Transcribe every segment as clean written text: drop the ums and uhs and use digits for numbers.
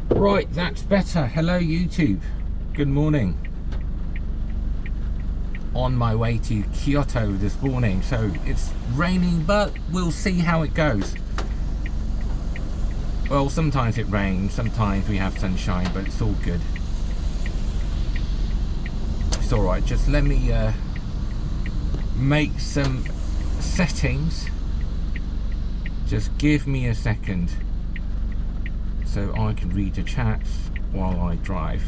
Right, that's better. Hello YouTube, good morning. On my way to Kyoto this morning, so it's raining, but we'll see how it goes. Well, sometimes it rains, sometimes we have sunshine, but it's all good. It's alright, just let me make some settings. Just give me a second so I can read the chats while I drive.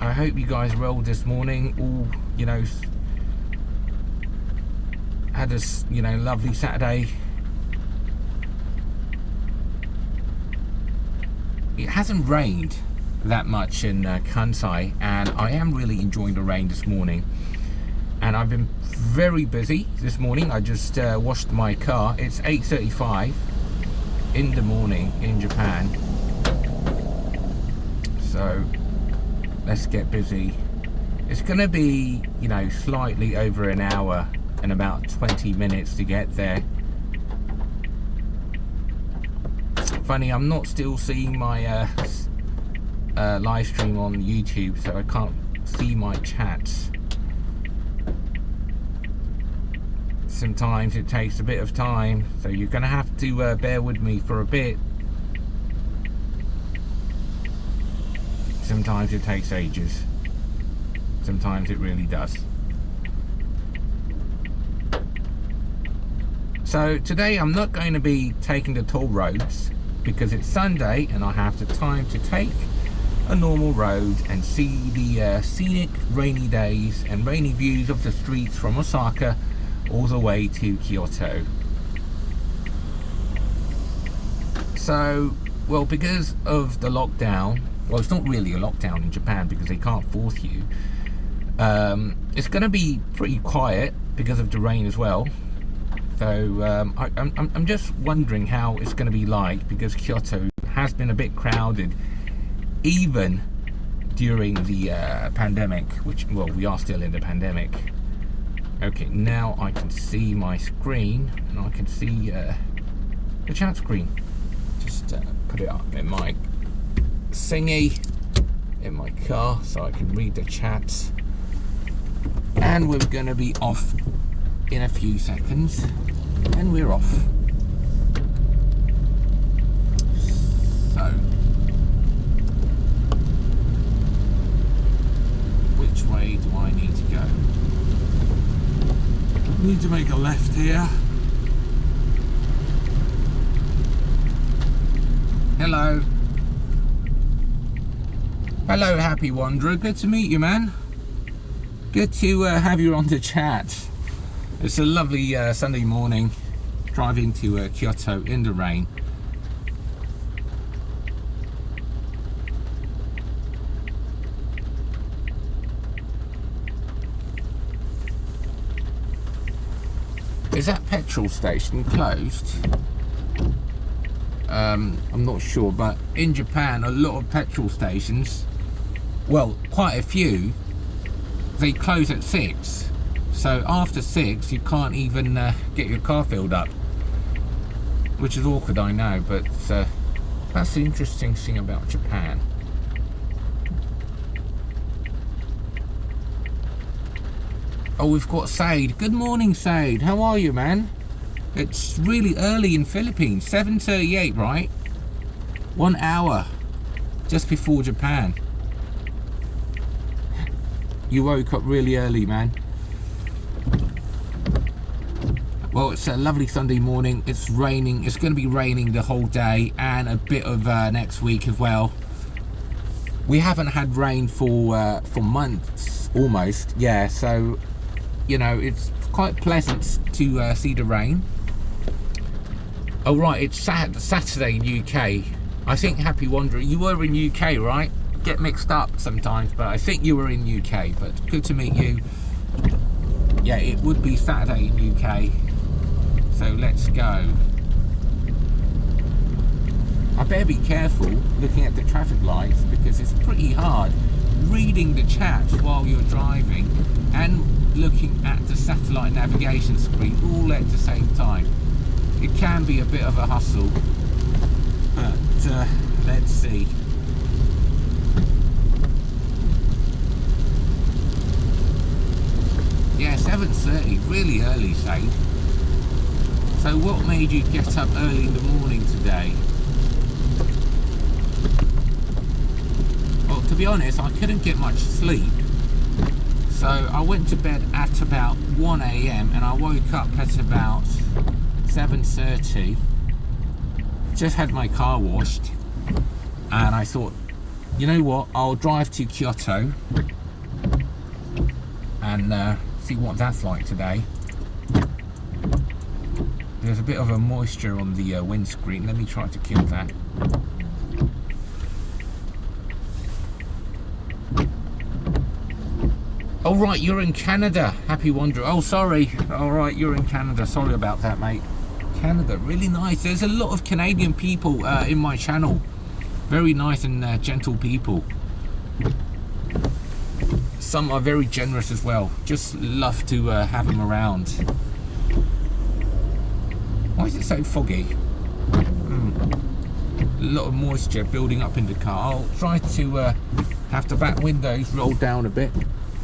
I hope you guys rolled this morning, all, you know, had a, you know, lovely Saturday. It hasn't rained that much in Kansai, and I am really enjoying the rain this morning. And I've been very busy this morning. I just washed my car. It's 8:35 in the morning in Japan. So let's get busy. It's gonna be, you know, slightly over an hour and about 20 minutes to get there. Funny, I'm not still seeing my live stream on YouTube, so I can't see my chats. Sometimes it takes a bit of time, so you're gonna have to bear with me for a bit. Sometimes it takes ages. Sometimes it really does. So today I'm not going to be taking the toll roads because it's Sunday and I have the time to take a normal road and see the scenic rainy days and rainy views of the streets from Osaka all the way to Kyoto. So, well, because of the lockdown, well, it's not really a lockdown in Japan because they can't force you. It's going to be pretty quiet because of the rain as well. So I'm just wondering how it's going to be like, because Kyoto has been a bit crowded even during the pandemic, which, well, we are still in the pandemic. Okay, now I can see my screen and I can see the chat screen. Just put it up in my thingy in my car so I can read the chats. And we're going to be off in a few seconds, and we're off. So, which way do I need to go? Need to make a left here. Hello. Hello, Happy Wanderer. Good to meet you, man. Good to have you on the chat. It's a lovely Sunday morning, driving to Kyoto in the rain. Is that petrol station closed? I'm not sure, but in Japan a lot of petrol stations, well, quite a few, they close at 6. So after 6 you can't even get your car filled up, which is awkward, I know, but that's the interesting thing about Japan. Oh, we've got Said. Good morning, Said. How are you, man? It's really early in Philippines. 7:38, right? 1 hour just before Japan. You woke up really early, man. Well, it's a lovely Sunday morning. It's raining. It's going to be raining the whole day and a bit of next week as well. We haven't had rain for months almost. Yeah, so, you know, it's quite pleasant to see the rain. Oh right, it's Saturday in UK. I think, Happy Wanderer, you were in UK, right? Get mixed up sometimes, but I think you were in UK. But good to meet you. Yeah, it would be Saturday in UK. So let's go. I better be careful looking at the traffic lights because it's pretty hard reading the chat while you're driving and looking at the satellite navigation screen all at the same time. It can be a bit of a hustle. But let's see. Yeah, 7:30, really early, Sade. So what made you get up early in the morning today? Well, to be honest, I couldn't get much sleep. So I went to bed at about 1 AM and I woke up at about 7:30. Just had my car washed and I thought, you know what, I'll drive to Kyoto and see what that's like today. There's a bit of a moisture on the windscreen. Let me try to kill that. Oh right, you're in Canada. Happy Wanderer. Oh sorry. All right, you're in Canada. Sorry about that, mate. Canada, really nice. There's a lot of Canadian people in my channel. Very nice and gentle people. Some are very generous as well. Just love to have them around. Why is it so foggy? A lot of moisture building up in the car. I'll try to have the back windows rolled down a bit.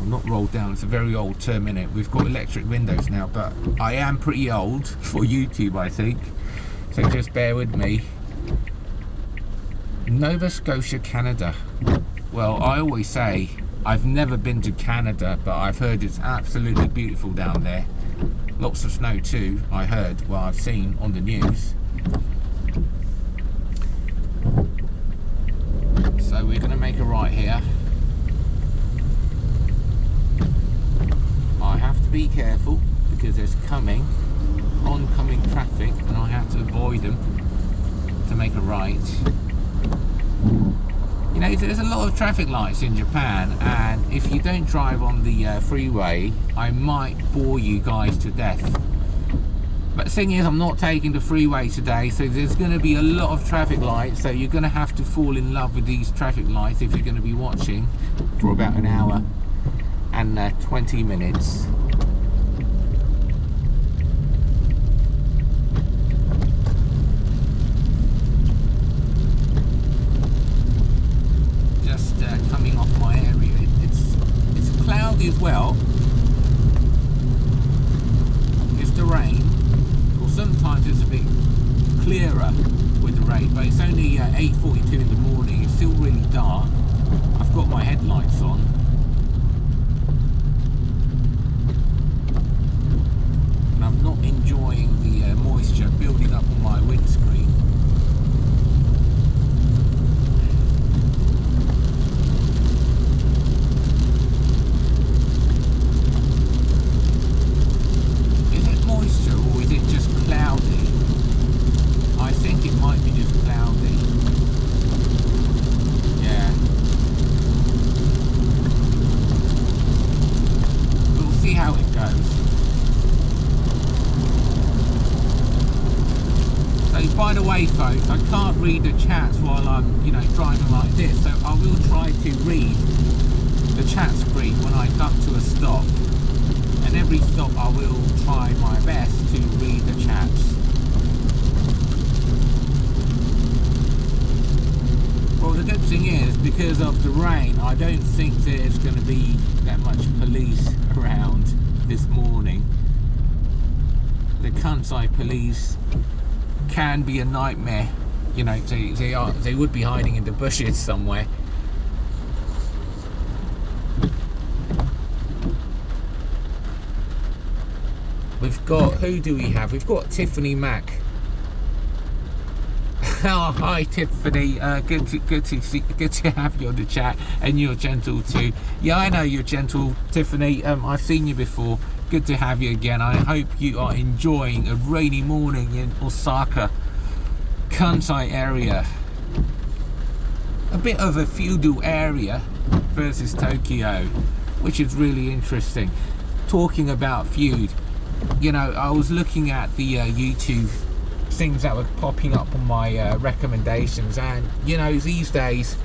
Well, not rolled down, it's a very old term, innit? We've got electric windows now, but I am pretty old for YouTube, I think. So just bear with me. Nova Scotia, Canada. Well, I always say I've never been to Canada, but I've heard it's absolutely beautiful down there. Lots of snow too, I heard, well, I've seen on the news. So we're going to make a right here. I have to be careful because there's oncoming traffic and I have to avoid them to make a right. You know, there's a lot of traffic lights in Japan, and if you don't drive on the freeway, I might bore you guys to death. But the thing is, I'm not taking the freeway today, so there's going to be a lot of traffic lights, so you're going to have to fall in love with these traffic lights if you're going to be watching for about an hour and 20 minutes. Coming off my area, it's cloudy as well. It's the rain, or sometimes it's a bit clearer with the rain, but it's only 8:42 in the morning. It's still really dark. I've got my headlights on. And I'm not enjoying the moisture building up on my windscreen. By the way, folks, I can't read the chats while I'm, you know, driving like this, so I will try to read the chat screen when I come to a stop, and every stop I will try my best to read the chats. Well, the good thing is, because of the rain, I don't think there's going to be that much police around this morning. The Kansai police can be a nightmare, you know. They would be hiding in the bushes somewhere. We've got, who do we have? We've got Tiffany Mack. Oh, hi Tiffany, good to have you on the chat, and you're gentle too. Yeah, I know you're gentle, Tiffany. I've seen you before. Good to have you again. I hope you are enjoying a rainy morning in Osaka, Kansai area. A bit of a feudal area versus Tokyo, which is really interesting. Talking about feud, you know, I was looking at the YouTube things that were popping up on my recommendations, and you know, these days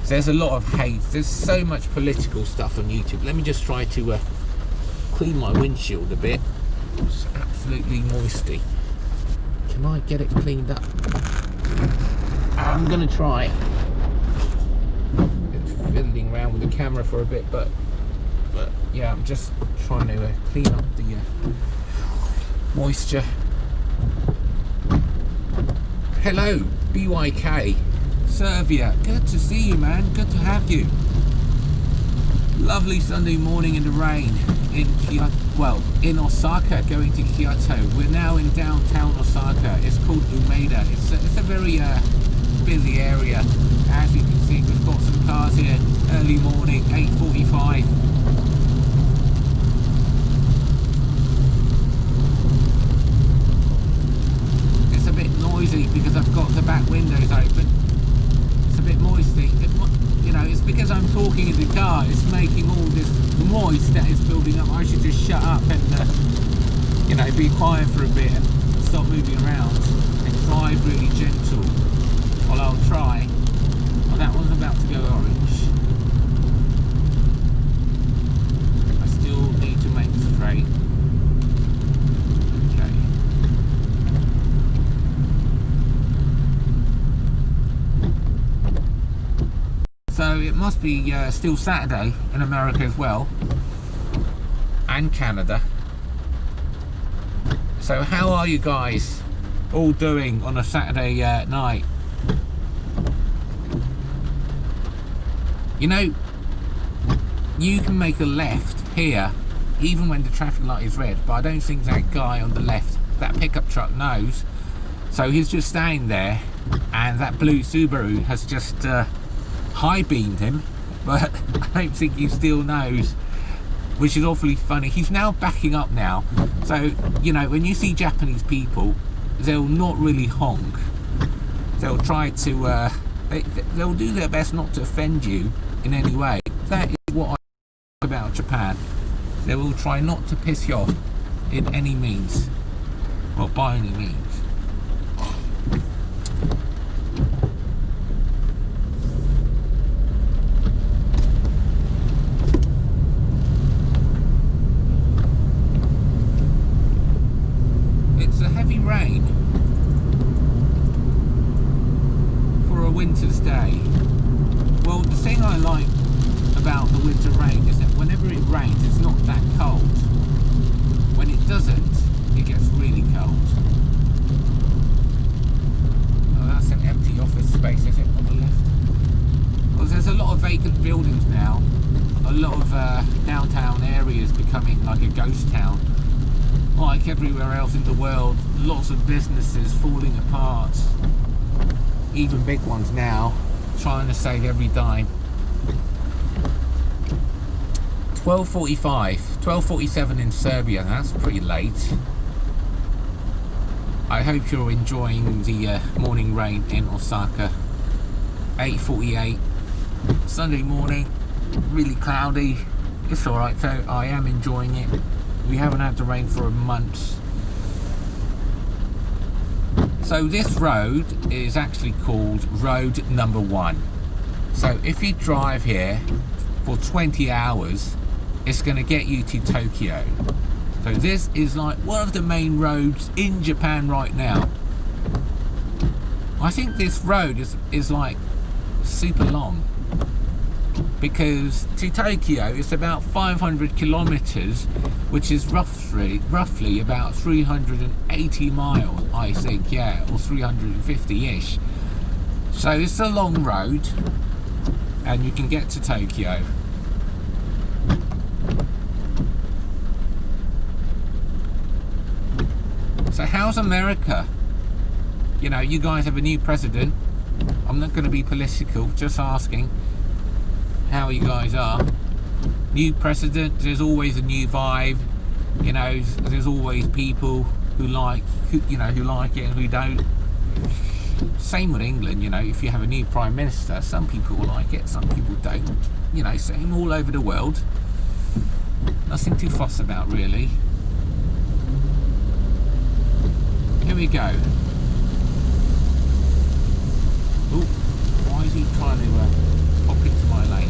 there's a lot of hate. There's so much political stuff on YouTube. Let me just try to clean my windshield a bit. It's absolutely moisty. Can I get it cleaned up? I'm gonna try fiddling around with the camera for a bit, but yeah, I'm just trying to clean up the moisture. Hello, BYK, Serbia. Good to see you, man. Good to have you. Lovely Sunday morning in the rain in Kyoto, well, in Osaka, going to Kyoto. We're now in downtown Osaka. It's called Umeda. It's a very busy area. As you can see, we've got some cars here. Early morning, 8:45. It's a bit noisy because I've got the back windows open. It's a bit moisty. You know, it's because I'm talking in the car. It's making all this noise that is building up. I should just shut up and, you know, be quiet for a bit and stop moving around and drive really gentle. Well, I'll try. Well, that one's about to go orange. I still need to make straight. Okay. So it must be still Saturday in America as well, and Canada. So how are you guys all doing on a Saturday night? You know, you can make a left here even when the traffic light is red, but I don't think that guy on the left, that pickup truck, knows. So he's just staying there, and that blue Subaru has just high beamed him, but I don't think he still knows, which is awfully funny. He's now backing up now. So, you know, when you see Japanese people, they'll not really honk. They'll try to they'll do their best not to offend you in any way. That is what I like about Japan. They will try not to piss you off in any means, or by any means. It's a heavy rain for a winter's day. Well, the thing I like about the winter rain is that whenever it rains, it's not that cold. When it doesn't, it gets really cold. Oh, that's an empty office space, is it, on the left? Well, there's a lot of vacant buildings now. A lot of downtown areas becoming like a ghost town. Like everywhere else in the world, lots of businesses falling apart. Even big ones now, trying to save every dime. 12:45, 12:47 in Serbia. That's pretty late. I hope you're enjoying the morning rain in Osaka. 8:48, Sunday morning, really cloudy. It's alright though, I am enjoying it. We haven't had the rain for a month. So this road is actually called road number 1. So if you drive here for 20 hours, it's going to get you to Tokyo. So this is like one of the main roads in Japan right now. I think this road is like super long, because to Tokyo it's about 500 kilometers, which is roughly about 380 miles, I think, yeah, or 350-ish. So it's a long road, and you can get to Tokyo. So how's America? You know, you guys have a new president. I'm not going to be political, just asking how you guys are. New president, there's always a new vibe. You know, there's always people who like it and who don't. Same with England, you know, if you have a new prime minister, some people will like it, some people don't. You know, same all over the world. Nothing to fuss about, really. Here we go. Oh, why is he trying to pop into my lane?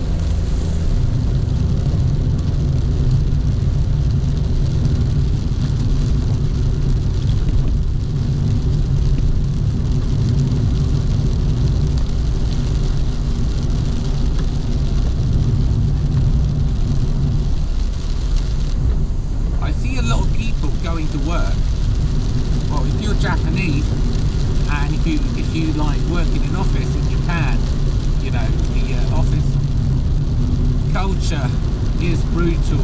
if you like working in office in Japan, you know, the office culture is brutal.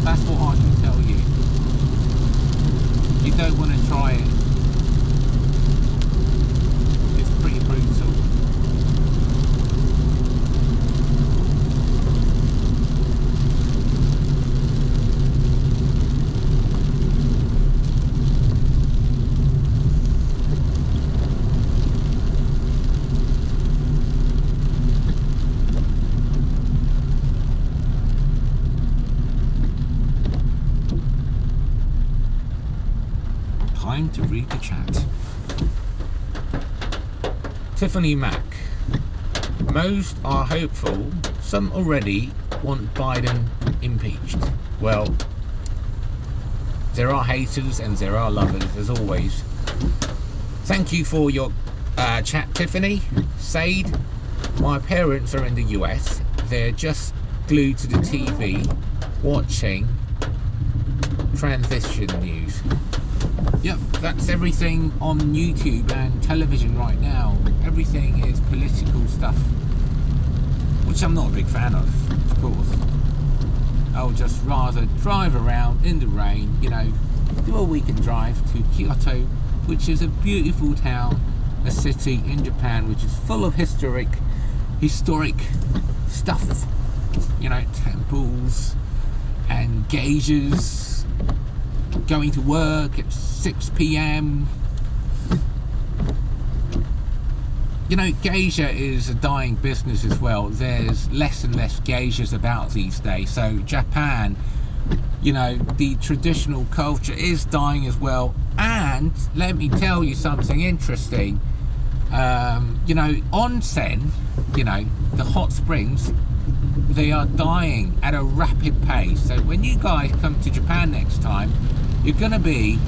That's what I can tell you. You don't want to try it. It's pretty brutal. Time to read the chat. Tiffany Mack. Most are hopeful. Some already want Biden impeached. Well, there are haters and there are lovers, as always. Thank you for your chat, Tiffany. Said, my parents are in the US. They're just glued to the TV watching transition news. Yep, that's everything on YouTube and television right now. Everything is political stuff, which I'm not a big fan of course. I'll just rather drive around in the rain, you know, do a weekend drive to Kyoto, which is a beautiful town, a city in Japan, which is full of historic stuff, you know, temples and geishas, going to work at 6 p.m. You know, geisha is a dying business as well. There's less and less geishas about these days. So Japan, you know, the traditional culture is dying as well. And let me tell you something interesting. You know, onsen, you know, the hot springs, they are dying at a rapid pace. So when you guys come to Japan next time, you're gonna be,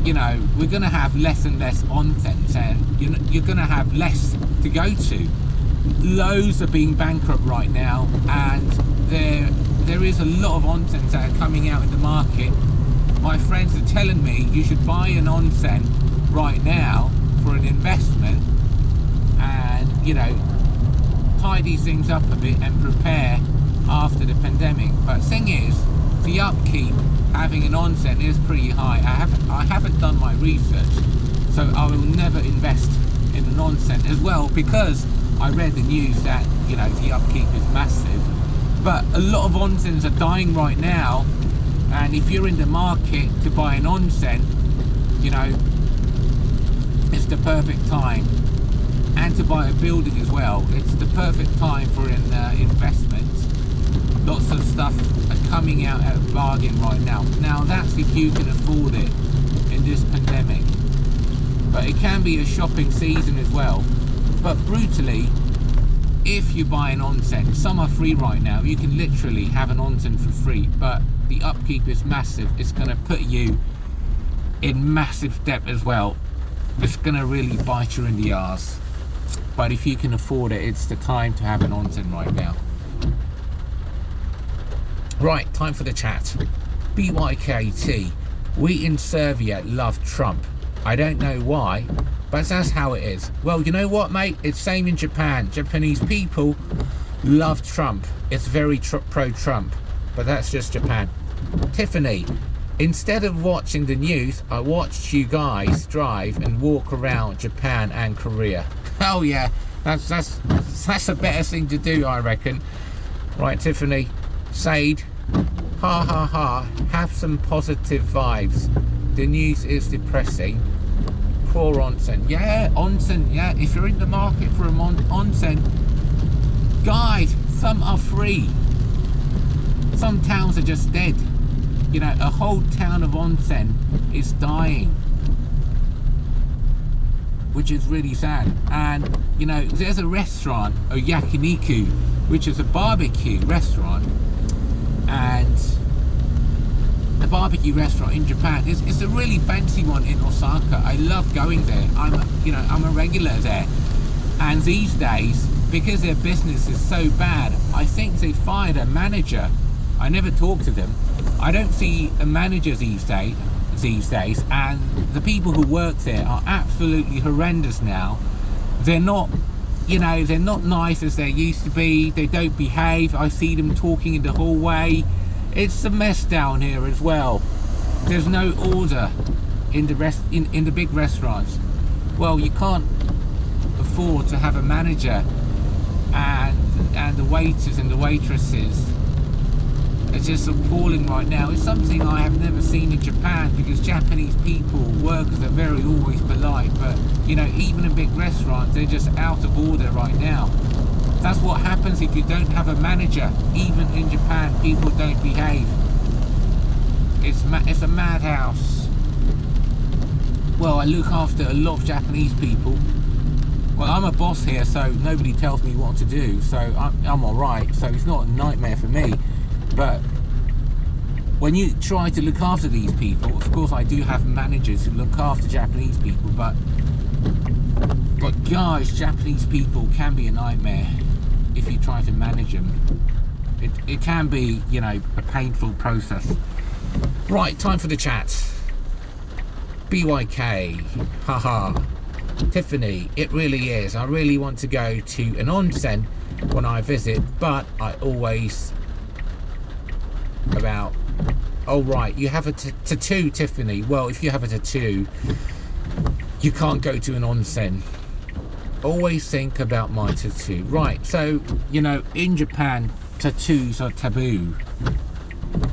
you know, we're gonna have less and less onsens, and you're gonna have less to go to. Loads are being bankrupt right now, and there is a lot of onsens that are coming out in the market. My friends are telling me you should buy an onsen right now for an investment, and, you know, tidy things up a bit and prepare after the pandemic. But thing is, the upkeep having an onsen is pretty high. I haven't done my research, so I will never invest in an onsen as well, because I read the news that, you know, the upkeep is massive. But a lot of onsens are dying right now, and if you're in the market to buy an onsen, you know, it's the perfect time. And to buy a building as well, it's the perfect time for an investment. Lots of stuff are coming out at a bargain right now. Now that's if you can afford it in this pandemic. But it can be a shopping season as well. But brutally, if you buy an onsen, some are free right now. You can literally have an onsen for free, but the upkeep is massive. It's going to put you in massive debt as well. It's going to really bite you in the arse. But if you can afford it, it's the time to have an onsen right now. Right, time for the chat. BYKT. We in Serbia love Trump. I don't know why, but that's how it is. Well, you know what, mate? It's same in Japan. Japanese people love Trump. It's very pro-Trump, but that's just Japan. Tiffany. Instead of watching the news, I watched you guys drive and walk around Japan and Korea. Oh yeah, that's a better thing to do, I reckon. Right, Tiffany. Said, ha ha ha, have some positive vibes. The news is depressing. Poor onsen. Yeah, onsen, yeah. If you're in the market for an onsen, guys, some are free. Some towns are just dead. You know, a whole town of onsen is dying, which is really sad. And, you know, there's a restaurant, a yakiniku, which is a barbecue restaurant. And the barbecue restaurant in Japan is a really fancy one in Osaka. I love going there. I'm a regular there. And these days, because their business is so bad, I think they fired a manager. I never talk to them. I don't see a manager these days. these days, and the people who work there are absolutely horrendous now. They're not, you know, they're not nice as they used to be. They don't behave. I see them talking in the hallway. It's a mess down here as well. There's no order in the big restaurants. Well, you can't afford to have a manager, and the waiters and the waitresses. It's just appalling right now. It's something I have never seen in Japan, because Japanese people, workers are very always polite, but you know, even in big restaurants, they're just out of order right now. That's what happens if you don't have a manager. Even in Japan, people don't behave. It's a madhouse. Well, I look after a lot of Japanese people. Well, I'm a boss here, so nobody tells me what to do, so I'm alright, so it's not a nightmare for me. But when you try to look after these people, of course I do have managers who look after Japanese people, but guys, Japanese people can be a nightmare if you try to manage them. It can be, you know, a painful process. Right, time for the chat. BYK, haha. Tiffany, it really is. I really want to go to an onsen when I visit, but I always about, oh right, you have a tattoo, Tiffany. Well, if you have a tattoo, you can't go to an onsen. Always think about my tattoo. Right, so, you know, in Japan, tattoos are taboo.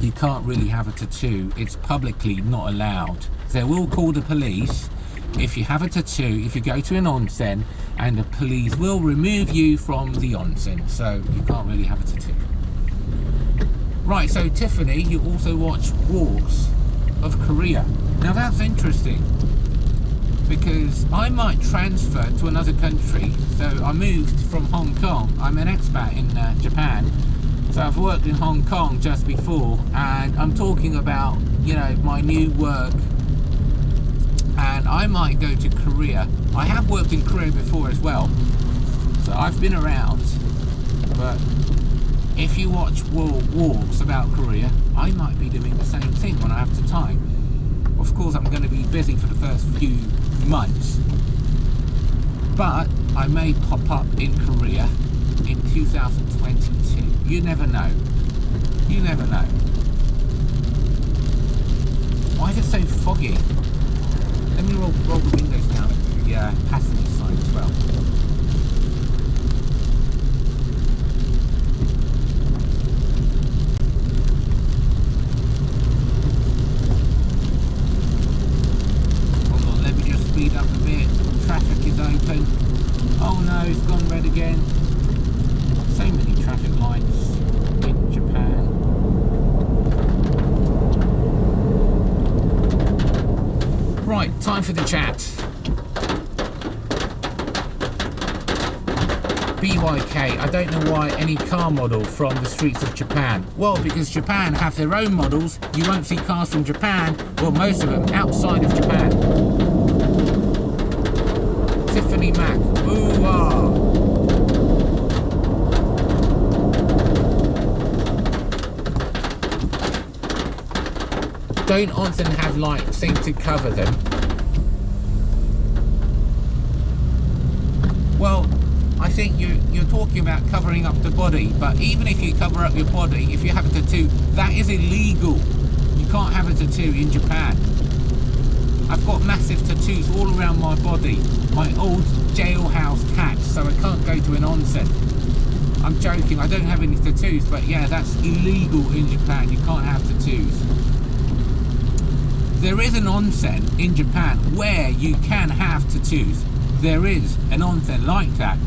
You can't really have a tattoo. It's publicly not allowed. They will call the police if you have a tattoo, if you go to an onsen, and the police will remove you from the onsen. So you can't really have a tattoo. Right, so Tiffany, you also watch Walks of Korea. Now that's interesting, because I might transfer to another country. So I moved from Hong Kong. I'm an expat in Japan. So I've worked in Hong Kong just before, and I'm talking about, you know, my new work, and I might go to Korea. I have worked in Korea before as well, so I've been around. But if you watch Walks about Korea, I might be doing the same thing when I have the time. Of course, I'm going to be busy for the first few months, but I may pop up in Korea in 2022. You never know. You never know. Why is it so foggy? Let me roll the windows down to the passenger side as well. Hold on, let me just speed up a bit. Traffic is open. Oh no, it's gone red again. So many traffic lights in Japan. Right, time for the chat. BYK, I don't know why any car model from the streets of Japan. Well, because Japan have their own models. You won't see cars from Japan, well, most of them, outside of Japan. Tiffany Mac, ooh-ah. Don't onsen have like things to cover them? Well, I think you're talking about covering up the body, but even if you cover up your body, if you have a tattoo, that is illegal. You can't have a tattoo in Japan. I've got massive tattoos all around my body, my old jailhouse tats, so I can't go to an onsen. I'm joking, I don't have any tattoos, but yeah, that's illegal in Japan. You can't have tattoos. There is an onsen in Japan where you can have tattoos. There is an onsen like that.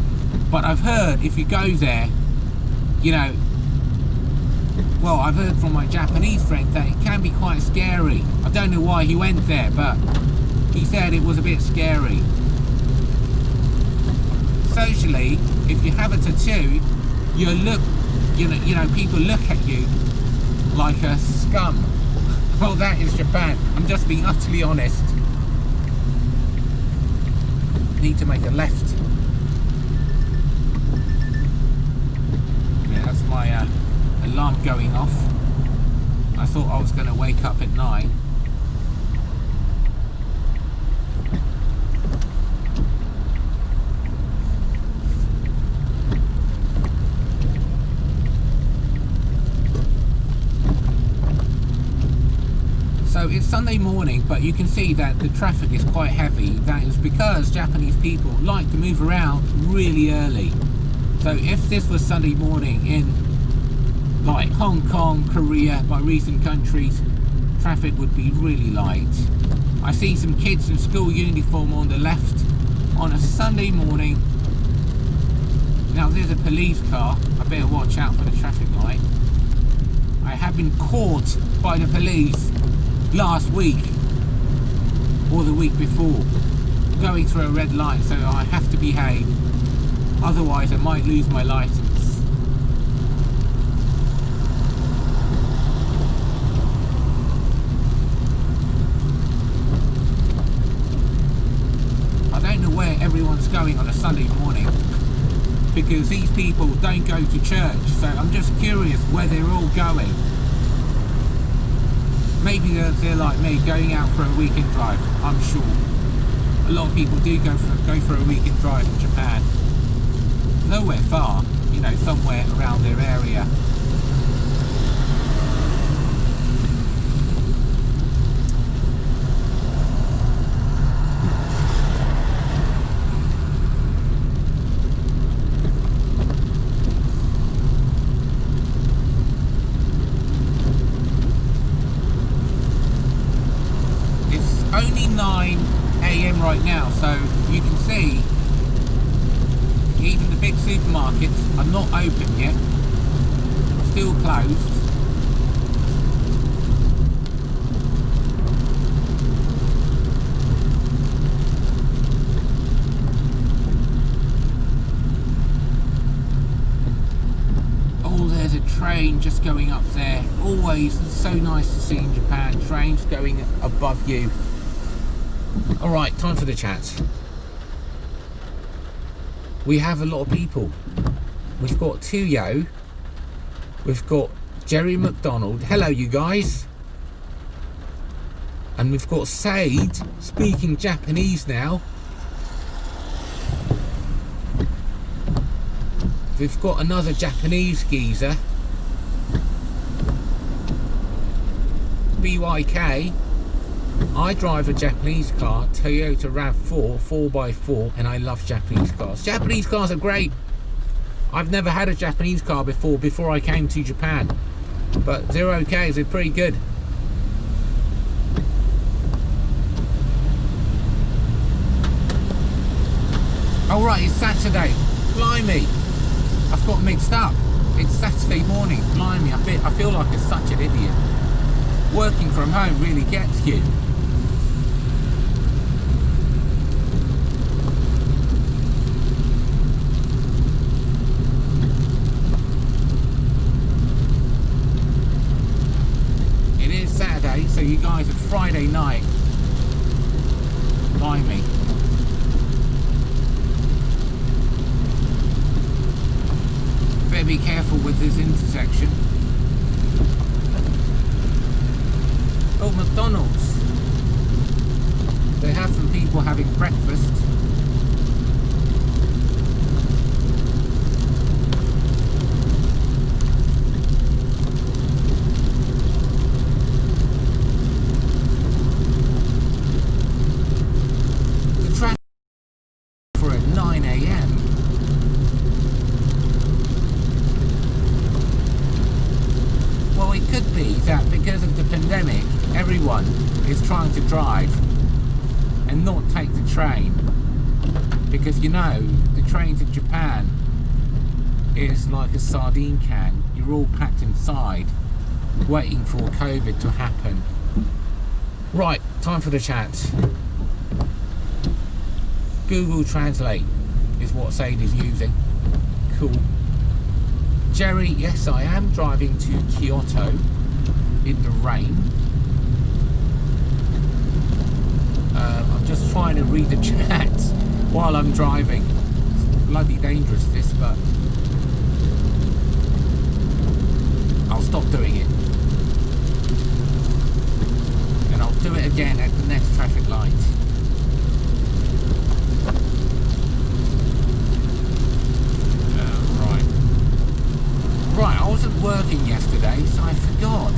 But I've heard if you go there, you know, well, I've heard from my Japanese friend that it can be quite scary. I don't know why he went there, but he said it was a bit scary. Socially, if you have a tattoo, you know, people look at you like a scum. Well, that is Japan. I'm just being utterly honest. Need to make a left. Yeah, that's my alarm going off. I thought I was going to wake up at 9. Sunday morning, but you can see that the traffic is quite heavy. That is because Japanese people like to move around really early. So if this was Sunday morning in like Hong Kong, Korea, my recent countries, traffic would be really light. I see some kids in school uniform on the left on a Sunday morning. Now there's a police car. I better watch out for the traffic light. I have been caught by the police last week or the week before going through a red light, so I have to behave, otherwise I might lose my license. I don't know where everyone's going on a Sunday morning, because these people don't go to church, so I'm just curious where they're all going. Maybe they're like me, going out for a weekend drive. I'm sure a lot of people do go for a weekend drive in Japan. Nowhere far, you know, somewhere around their area. Only 9 AM right now, so you can see even the big supermarkets are not open yet, still closed. Oh, there's a train just going up there. Always so nice to see in Japan, trains going above you. Alright, time for the chat. We have a lot of people. We've got Tuyo. We've got Jerry McDonald. Hello, you guys. And we've got Sade speaking Japanese now. We've got another Japanese geezer. BYK. I drive a Japanese car, Toyota RAV4 4x4, and I love Japanese cars. Japanese cars are great. I've never had a Japanese car before I came to Japan, but they're okay, they're pretty good. Oh right, it's Saturday. Blimey, I've got mixed up. It's Saturday morning. Blimey, I feel like such an idiot. Working from home really gets you. It is Saturday, so you guys are Friday night. Blimey. Better be careful with this intersection. Oh, McDonald's. They have some people having breakfast. The traffic for at 9 AM. Well, it could be that because of the pandemic, everyone is trying to drive and not take the train, because you know the trains in Japan is like a sardine can. You're all packed inside waiting for COVID to happen. Right, time for the chat. Google Translate is what Sade is using. Cool. Jerry, yes, I am driving to Kyoto in the rain. I'm just trying to read the chat while I'm driving. It's bloody dangerous this, but I'll stop doing it. And I'll do it again at the next traffic light. Right, I wasn't working yesterday, so I forgot.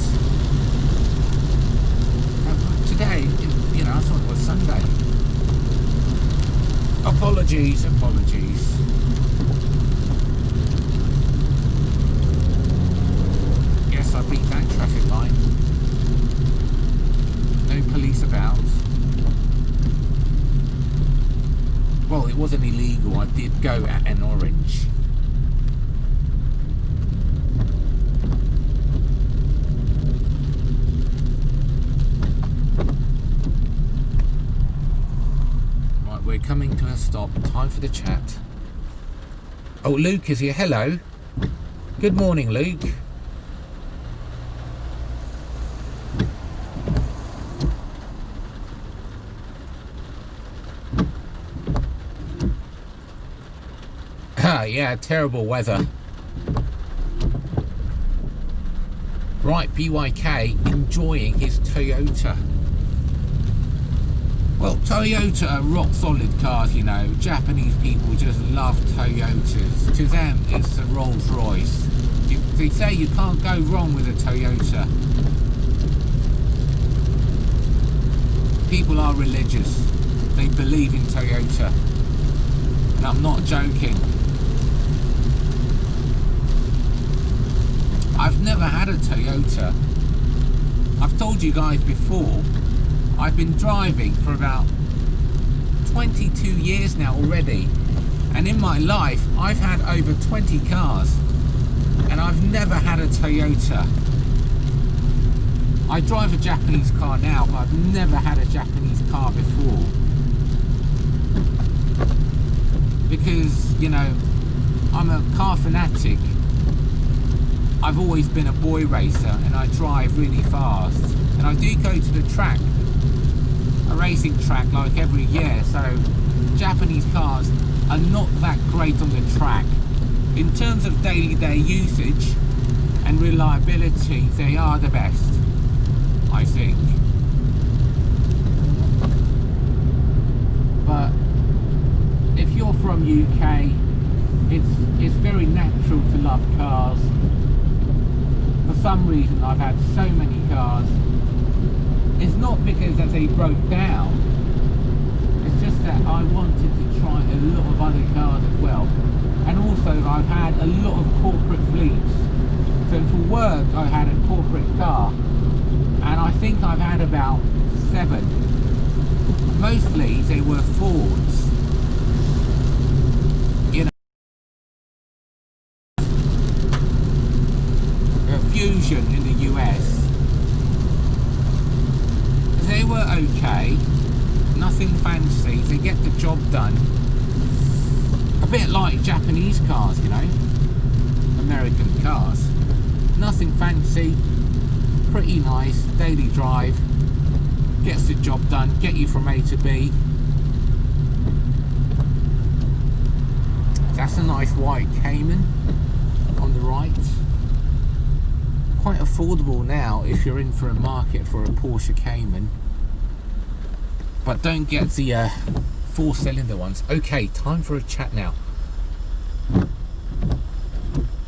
Apologies. Yes, I beat that traffic light. No police about. Well, it wasn't illegal. I did go at an orange. Right, we're coming to a stop. Time for the chat. Oh, Luke is here. Hello. Good morning, Luke. Yeah, terrible weather. Right, BYK enjoying his Toyota. Well, Toyota are rock solid cars, you know. Japanese people just love Toyotas. To them, it's a Rolls Royce. They say you can't go wrong with a Toyota. People are religious. They believe in Toyota. And I'm not joking. I've never had a Toyota. I've told you guys before, I've been driving for about 22 years now already, and in my life I've had over 20 cars and I've never had a Toyota. I drive a Japanese car now, but I've never had a Japanese car before, because, you know, I'm a car fanatic. I've always been a boy racer and I drive really fast, and I do go to the track, a racing track, like every year. So Japanese cars are not that great on the track. In terms of day-to-day usage and reliability, they are the best, I think. But if you're from UK, it's very natural to love cars. For some reason I've had so many cars. It's not because that they broke down, it's just that I wanted to try a lot of other cars as well. And also I've had a lot of corporate fleets. So for work I had a corporate car, and I think I've had about 7. Mostly they were Fords. You know, Fusion in the US. They were okay, nothing fancy, they get the job done. A bit like Japanese cars, you know, American cars. Nothing fancy, pretty nice, daily drive, gets the job done, get you from A to B. That's a nice white Cayman on the right. Quite affordable now if you're in for a market for a Porsche Cayman, but don't get the 4-cylinder ones. Okay, time for a chat now.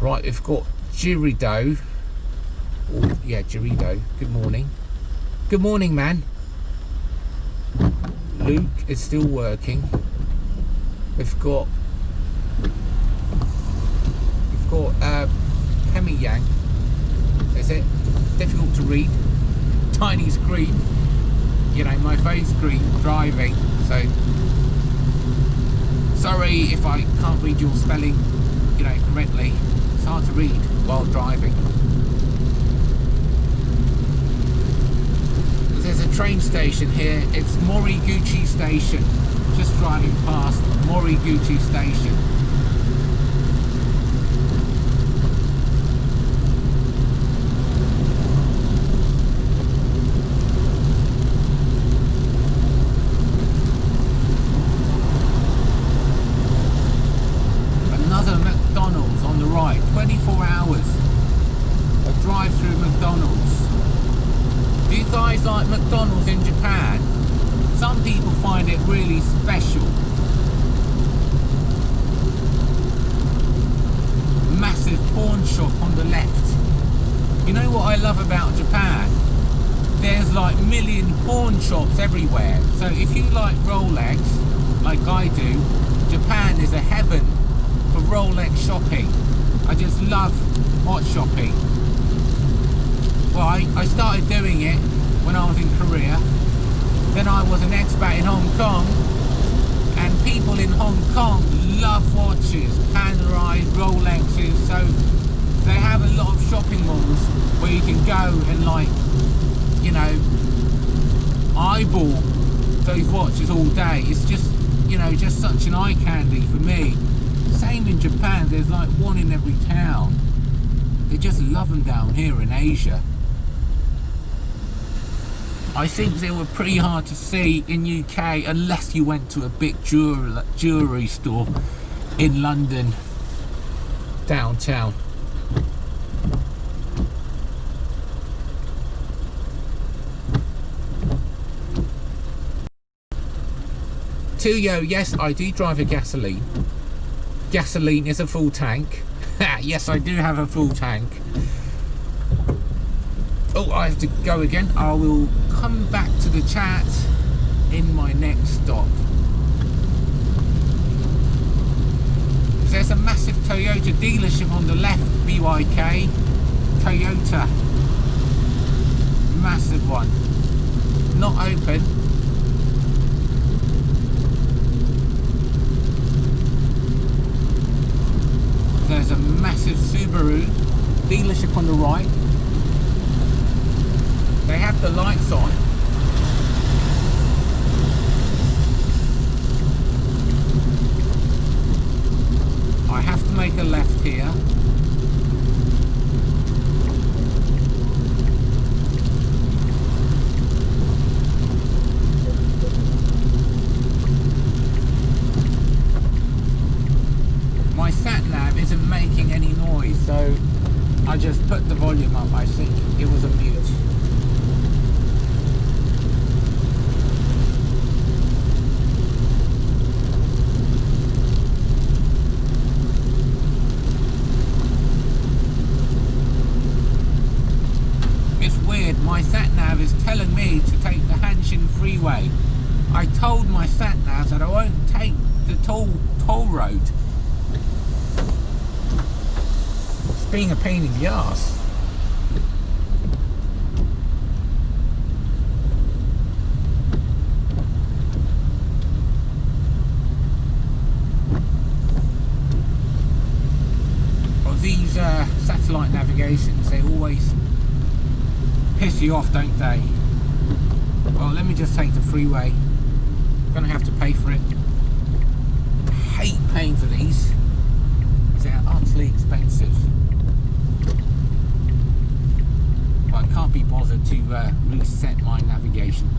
Right, we've got Jirido. Oh, yeah, Jirido. Good morning. Good morning, man. Luke is still working. We've got Hemi Yang. Is it difficult to read? Tiny screen, you know, my phone screen, driving, so sorry if I can't read your spelling, you know, correctly. It's hard to read while driving. There's a train station here. It's Moriguchi Station. Just driving past Moriguchi Station. Another McDonald's on the right. 24 hours of drive-through McDonald's. Do you guys like McDonald's in Japan? Some people find it really special. Massive pawn shop on the left. You know what I love about Japan? There's like million pawn shops everywhere. So if you like Rolex, like I do, Japan is a heaven for Rolex shopping. I just love watch shopping. Well, I started doing it when I was in Korea. Then I was an expat in Hong Kong, and people in Hong Kong love watches, Panerai, Rolexes, so they have a lot of shopping malls where you can go and, like, you know, eyeball those watches all day. It's just, you know, just such an eye candy for me. Same in Japan, there's like one in every town. They just love them down here in Asia. I think they were pretty hard to see in UK unless you went to a big jewellery store in London, downtown. Tuyo, yes, I do drive a gasoline. Gasoline is a full tank. Yes, I do have a full tank. Oh, I have to go again. I will come back to the chat in my next stop. There's a massive Toyota dealership on the left, BYK. Toyota. Massive one. Not open. There's a massive Subaru dealership on the right. They have the lights on. I have to make a left here. My sat-nav isn't making any noise, so I just put the volume up. I think it was a mute. My sat-nav is telling me to take the Hanshin freeway. I told my sat-nav that I won't take the toll road. It's being a pain in the arse. Well, these satellite navigations, they always piss you off, don't they? Well, let me just take the freeway. Gonna have to pay for it. I hate paying for these. They're utterly expensive. But I can't be bothered to reset my navigation.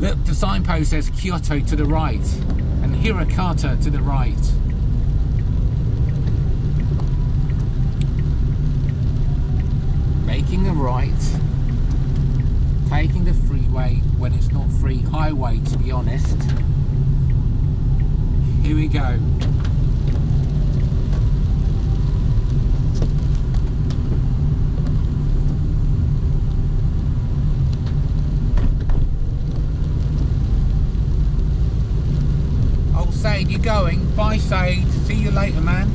Look, the signpost says Kyoto to the right and Hirakata to the right. Making a right. Taking the freeway when it's not free highway, to be honest. Here we go. Oh, Sade, you going? Bye, Sade. See you later, man.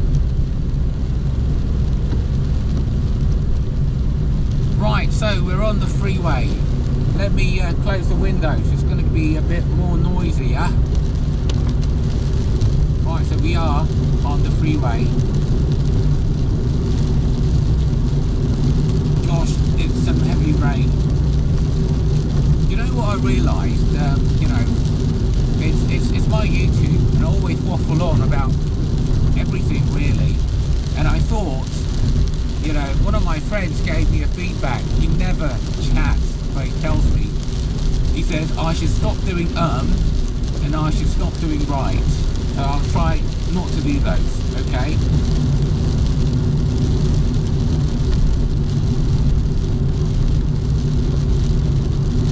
Right, so we're on the freeway. Let me close the windows. It's going to be a bit more noisier. Right, so we are on the freeway. Gosh, it's some heavy rain. You know what I realised? You know, it's my YouTube, and I always waffle on about everything really. And I thought, you know, one of my friends gave me a feedback. He never chats. But he tells me, he says I should stop doing and I should stop doing right. So I'll try not to do those, okay?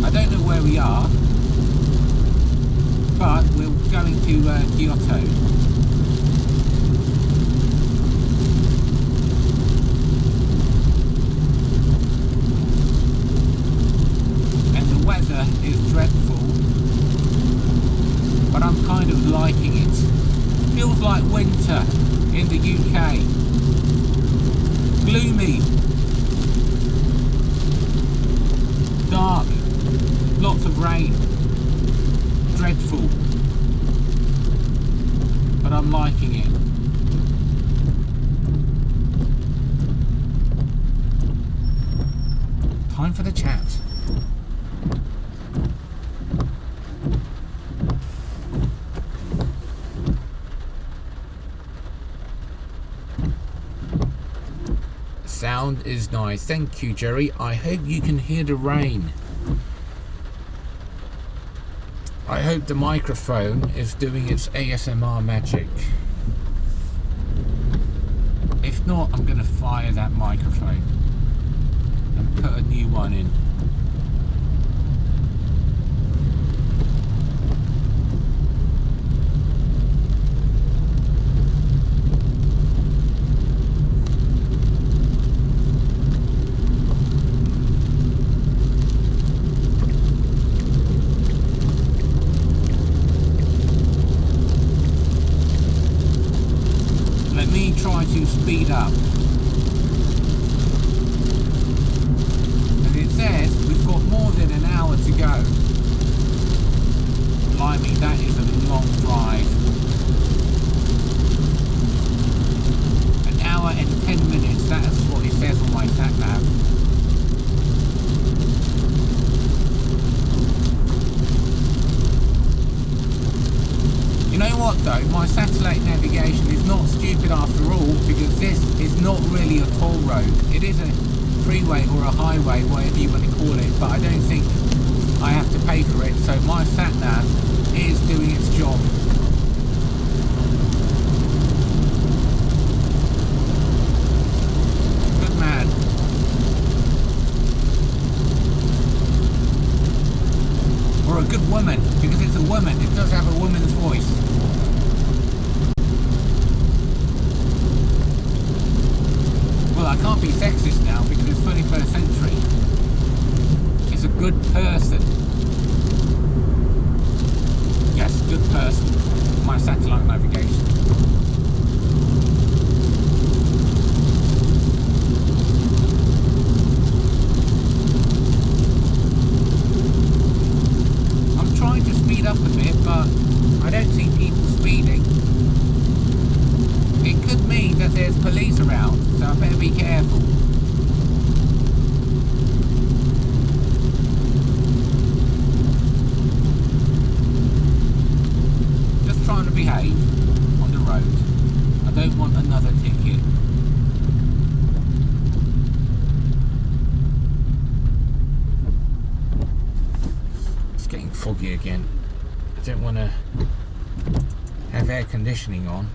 I don't know where we are, but we're going to Kyoto. Is dreadful, but I'm kind of liking feels like winter in the UK. Gloomy, dark, lots of rain, dreadful, but I'm liking it. Time for the chat. Sound is nice. Thank you, Jerry. I hope you can hear the rain. I hope the microphone is doing its ASMR magic. If not, I'm going to fire that microphone and put a new one in. Try to speed up, and it says we've got more than an hour to go. Blimey, that is a long drive. An hour and 10 minutes, that's what it says on my sat nav. You know what though, my satellite navigation is not stupid after all, because this is not really a toll road. It is a freeway or a highway, whatever you want to call it, but I don't think I have to pay for it, so my sat nav is doing its job. Good man. Or a good woman, because it's a woman, it does have a woman's voice. Well, I can't be sexist now because it's 21st century. It's a good person. Yes, good person. My satellite navigation. I'm trying to speed up a bit, but I don't see people speeding. It could mean that there's police around, so I better be careful. Just trying to behave on the road. I don't want another ticket. It's getting foggy again. I don't want to have air conditioning on.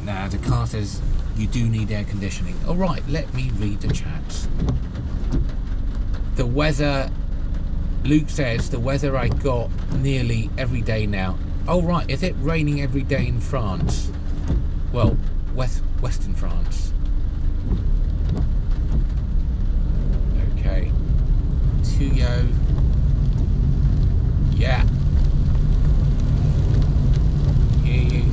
Nah, the car says you do need air conditioning. Alright, let me read the chats. The weather, Luke says, the weather I got nearly every day now. Oh right, is it raining every day in France? Well, Western France. Okay. Tuyo. Yeah. Hear you.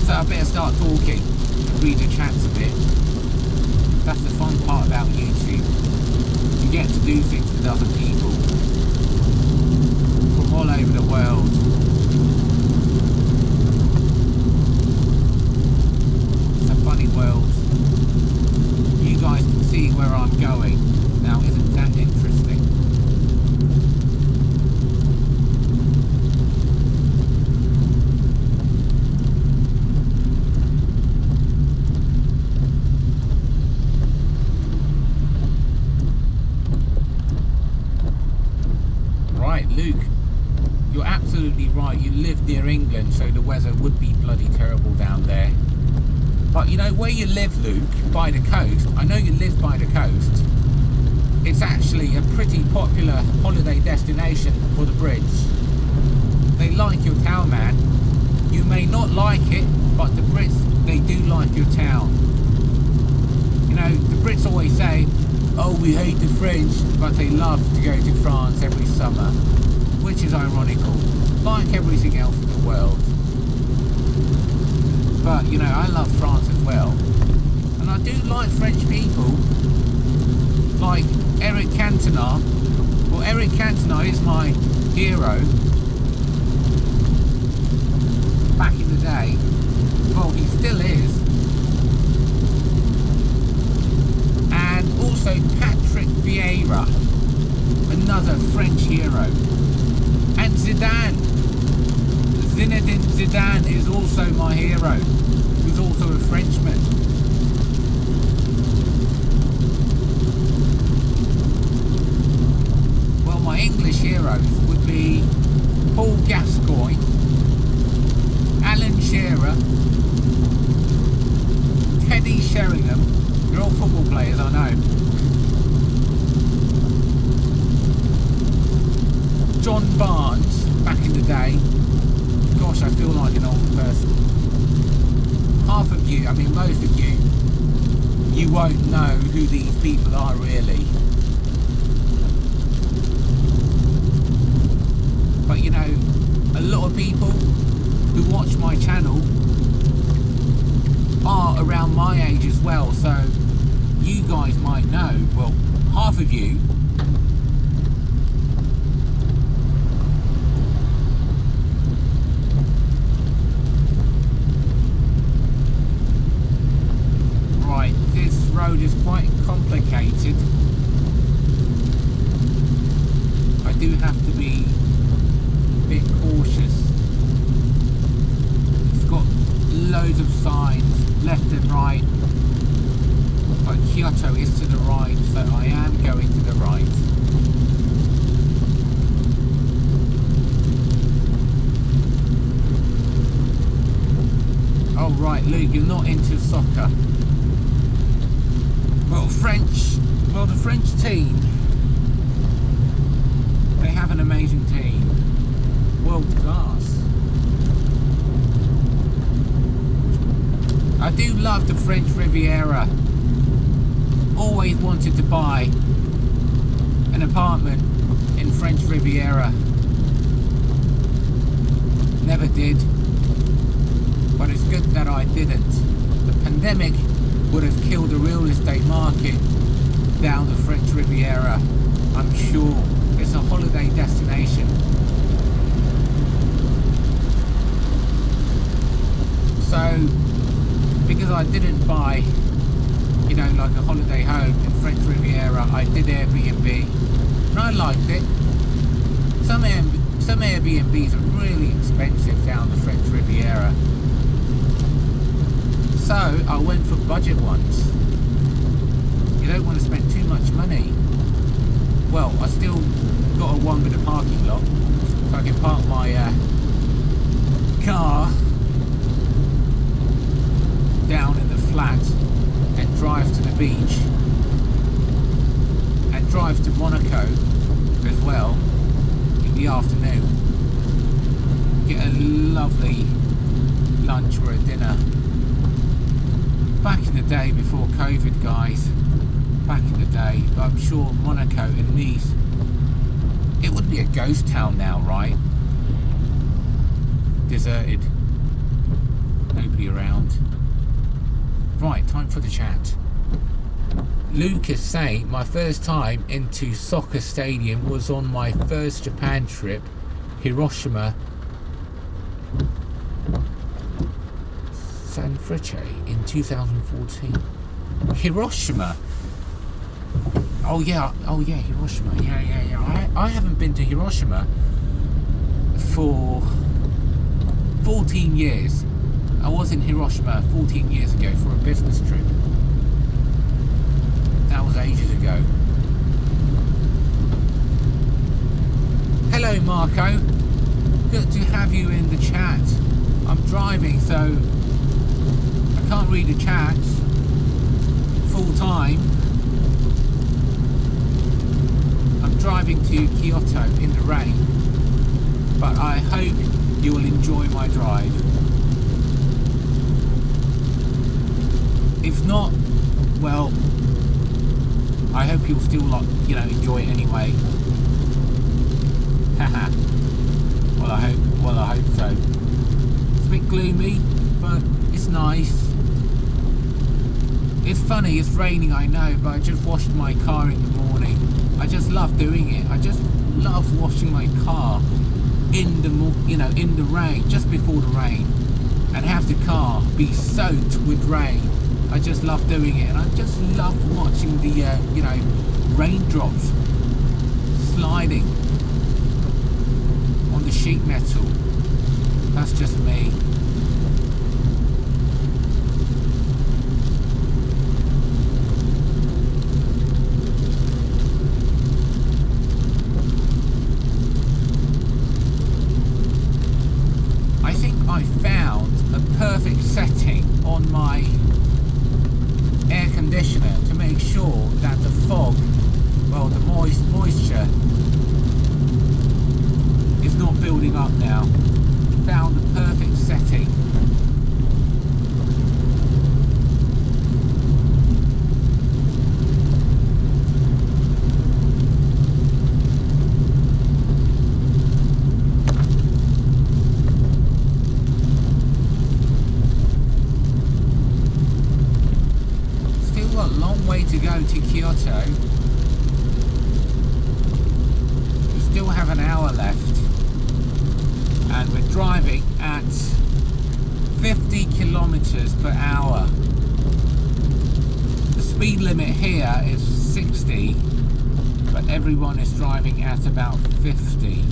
So I better start talking and read the chats a bit. That's the fun part about YouTube. You get to do things with other people from all over the world. It's a funny world. You guys can see where I'm going. Now, isn't that interesting? Luke, you're absolutely right. You live near England, so the weather would be bloody terrible down there. But you know, where you live, Luke, by the coast, I know you live by the coast, it's actually a pretty popular holiday destination for the Brits. They like your town, man. You may not like it, but the Brits, they do like your town. You know, the Brits always say, oh, we hate the French, but they love to go to France every summer. Which is ironical, like everything else in the world. But, you know, I love France as well. And I do like French people, like Eric Cantona. Well, Eric Cantona is my hero. Back in the day. Well, he still is. And also Patrick Vieira, another French hero. And Zidane, Zinedine Zidane is also my hero, who's also a Frenchman. Well, my English heroes would be Paul Gascoigne, Alan Shearer, Teddy Sheringham. They're all football players, I know. John Barnes, back in the day. Gosh, I feel like an old person. Half of you, I mean most of you, you won't know who these people are really. But you know, a lot of people who watch my channel are around my age as well, so you guys might know, well, half of you. Road is quite complicated. I do have to be a bit cautious. It's got loads of signs left and right, but Kyoto is to the right, so I am going to the right. Oh right, Luke, you're not into soccer. Well, the French team, they have an amazing team, world class. I do love the French Riviera. Always wanted to buy an apartment in French Riviera. Never did, but it's good that I didn't. The pandemic would have killed the real estate market down the French Riviera, I'm sure. It's a holiday destination. So, because I didn't buy, you know, like a holiday home in French Riviera, I did Airbnb, and I liked it. Some Airbnbs are really expensive down the French Riviera. So I went for budget ones. You don't want to spend too much money. Well, I still got a one with a parking lot, so I can park my car down in the flat and drive to the beach and drive to Monaco as well in the afternoon. Get a lovely lunch or a dinner. Back in the day before COVID, guys, back in the day, I'm sure Monaco and Nice, it would be a ghost town now, right? Deserted. nobody around. Right, time for the chat. Luke is saying, my first time into soccer stadium was on my first Japan trip, Hiroshima San Friche in 2014. Hiroshima. Oh yeah, Hiroshima. Yeah. I haven't been to Hiroshima for 14 years. I was in Hiroshima 14 years ago for a business trip. That was ages ago. Hello Marco, good to have you in the chat. I'm driving, so I can't read the chat full time. I'm driving to Kyoto in the rain, but I hope you will enjoy my drive. If not, well, I hope you'll still enjoy it anyway. Haha. Well, I hope so. It's a bit gloomy, but it's nice. It's funny, it's raining, I know, but I just washed my car in the morning. I just love doing it. I just love washing my car in the rain, just before the rain, and have the car be soaked with rain. I just love doing it, and I just love watching the raindrops sliding on the sheet metal. That's just me. I think I found a perfect setting on my air conditioner to make sure that the fog, well, the moisture is not building up now. Found the perfect setting. To go to Kyoto. We still have an hour left, and we're driving at 50 kilometers per hour. The speed limit here is 60, but everyone is driving at about 50.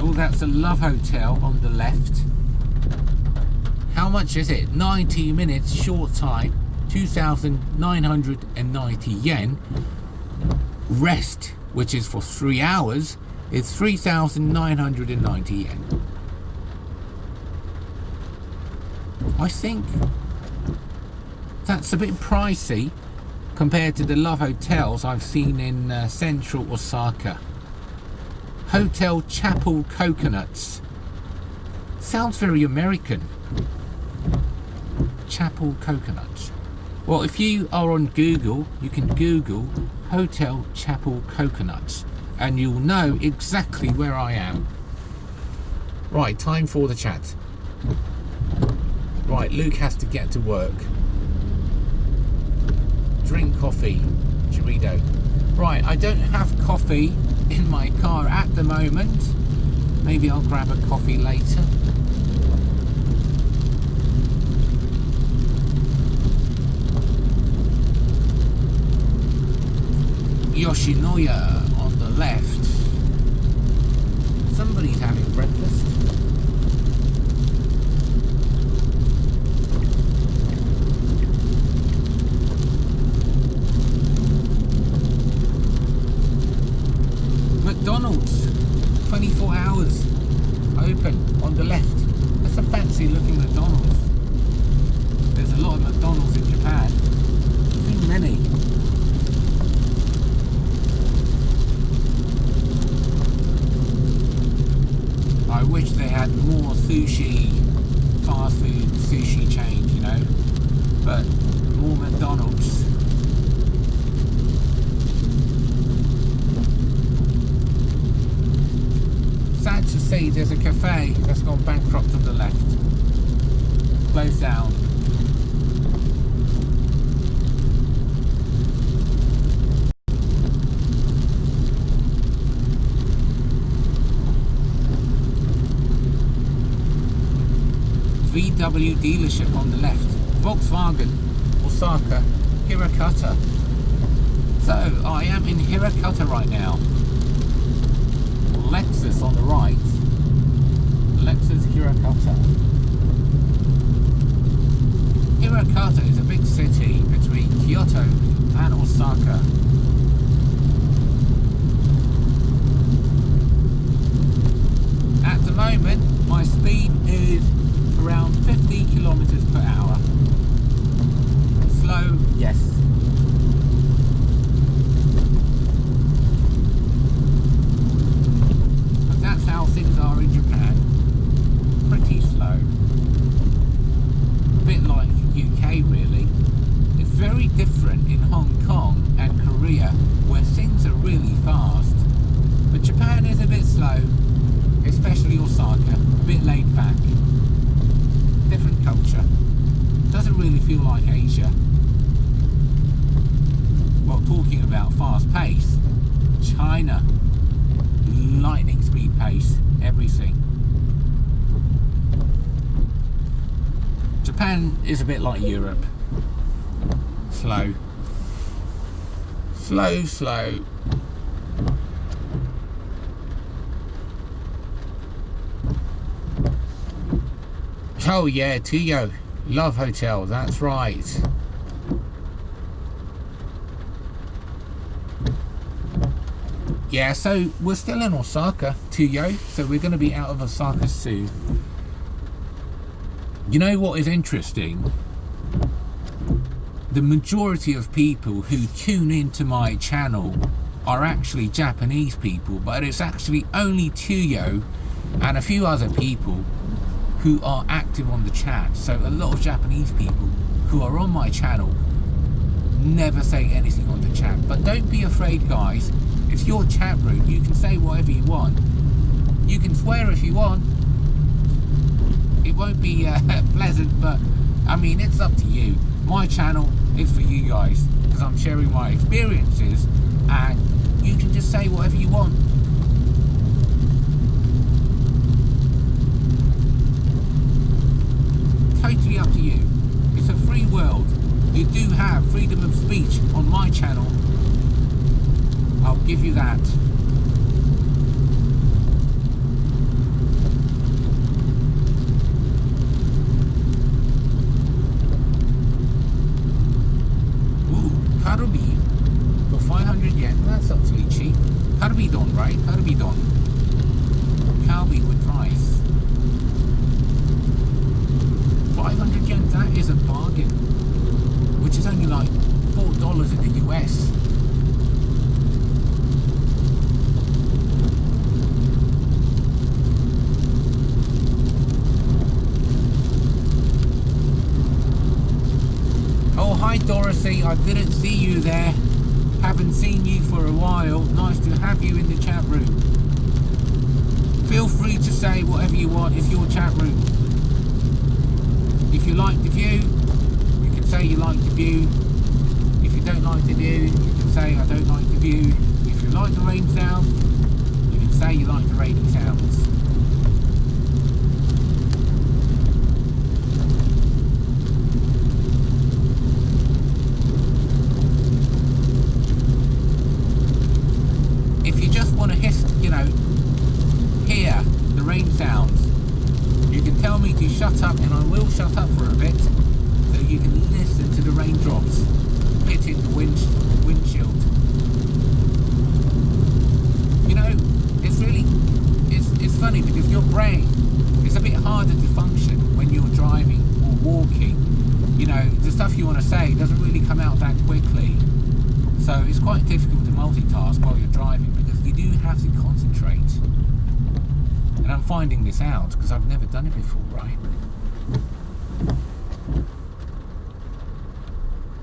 Oh, that's a Love Hotel on the left. How much is it? 90 minutes short time, 2,990 yen. Rest, which is for 3 hours, is 3,990 yen. I think that's a bit pricey compared to the Love Hotels I've seen in central Osaka. Hotel Chapel Coconuts. Sounds very American. Chapel Coconuts. Well, if you are on Google, you can Google Hotel Chapel Coconuts and you'll know exactly where I am. Right, time for the chat. Right, Luke has to get to work. Drink coffee, Chorido. Right, I don't have coffee in my car at the moment. Maybe I'll grab a coffee later. Yoshinoya on the left. Somebody's having breakfast. McDonald's, 24 hours open on the left. That's a fancy looking McDonald's. There's a lot of McDonald's in Japan. Too many. I wish they had more sushi, fast food sushi chains, you know, but more McDonald's. sad to see there's a cafe that's gone bankrupt on the left. Closed down. VW dealership on the left. Volkswagen, Osaka, Hirakata. So I am in Hirakata right now. Lexus on the right. Lexus Hirakata. Hirakata is a big city between Kyoto and Osaka. At the moment, my speed is around 50 kilometers per hour. Slow, yes. But that's how things are in Japan. Pretty slow. A bit like UK really. It's very different in Hong Kong and Korea where things are really fast. But Japan is a bit slow, especially Osaka, a bit laid back. Different culture. Doesn't really feel like Asia. Well, talking about fast pace, China, lightning speed pace, everything. Japan is a bit like Europe. Slow. Slow, slow. Oh yeah, Tuyo. Love Hotel, that's right. Yeah, so we're still in Osaka, Tuyo. So we're going to be out of Osaka soon. You know what is interesting? The majority of people who tune into my channel are actually Japanese people, but it's actually only Tuyo and a few other people who are active on the chat. So a lot of Japanese people who are on my channel never say anything on the chat. But don't be afraid, guys. It's your chat room. You can say whatever you want. You can swear if you want. It won't be pleasant, but I mean, it's up to you. My channel is for you guys because I'm sharing my experiences, and you can just say whatever you want. Totally up to you. It's a free world. You do have freedom of speech on my channel. I'll give you that. Ooh, karubi for 500 yen. That's actually cheap. Karubi don, right? Karubi don. Karubi with rice. 500 yen, that is a bargain, which is only like $4 in the US. Oh, hi Dorothy, I didn't see you there. Haven't seen you for a while. Nice to have you in the chat room. Feel free to say whatever you want. It's your chat room. If you like the view, you can say you like the view. If you don't like the view, you can say I don't like the view. If you like the rain sound, you can say you like the rainy sounds. If you just want to hear the rain sounds, you can tell me to shut up, and I will shut up for a bit, so you can listen to the raindrops hitting the windshield. You know, it's funny because your brain is a bit harder to function when you're driving or walking. You know, the stuff you want to say doesn't really come out that quickly. So it's quite difficult to multitask while you're driving because you do have to concentrate. And I'm finding this out because I've never done it before, right?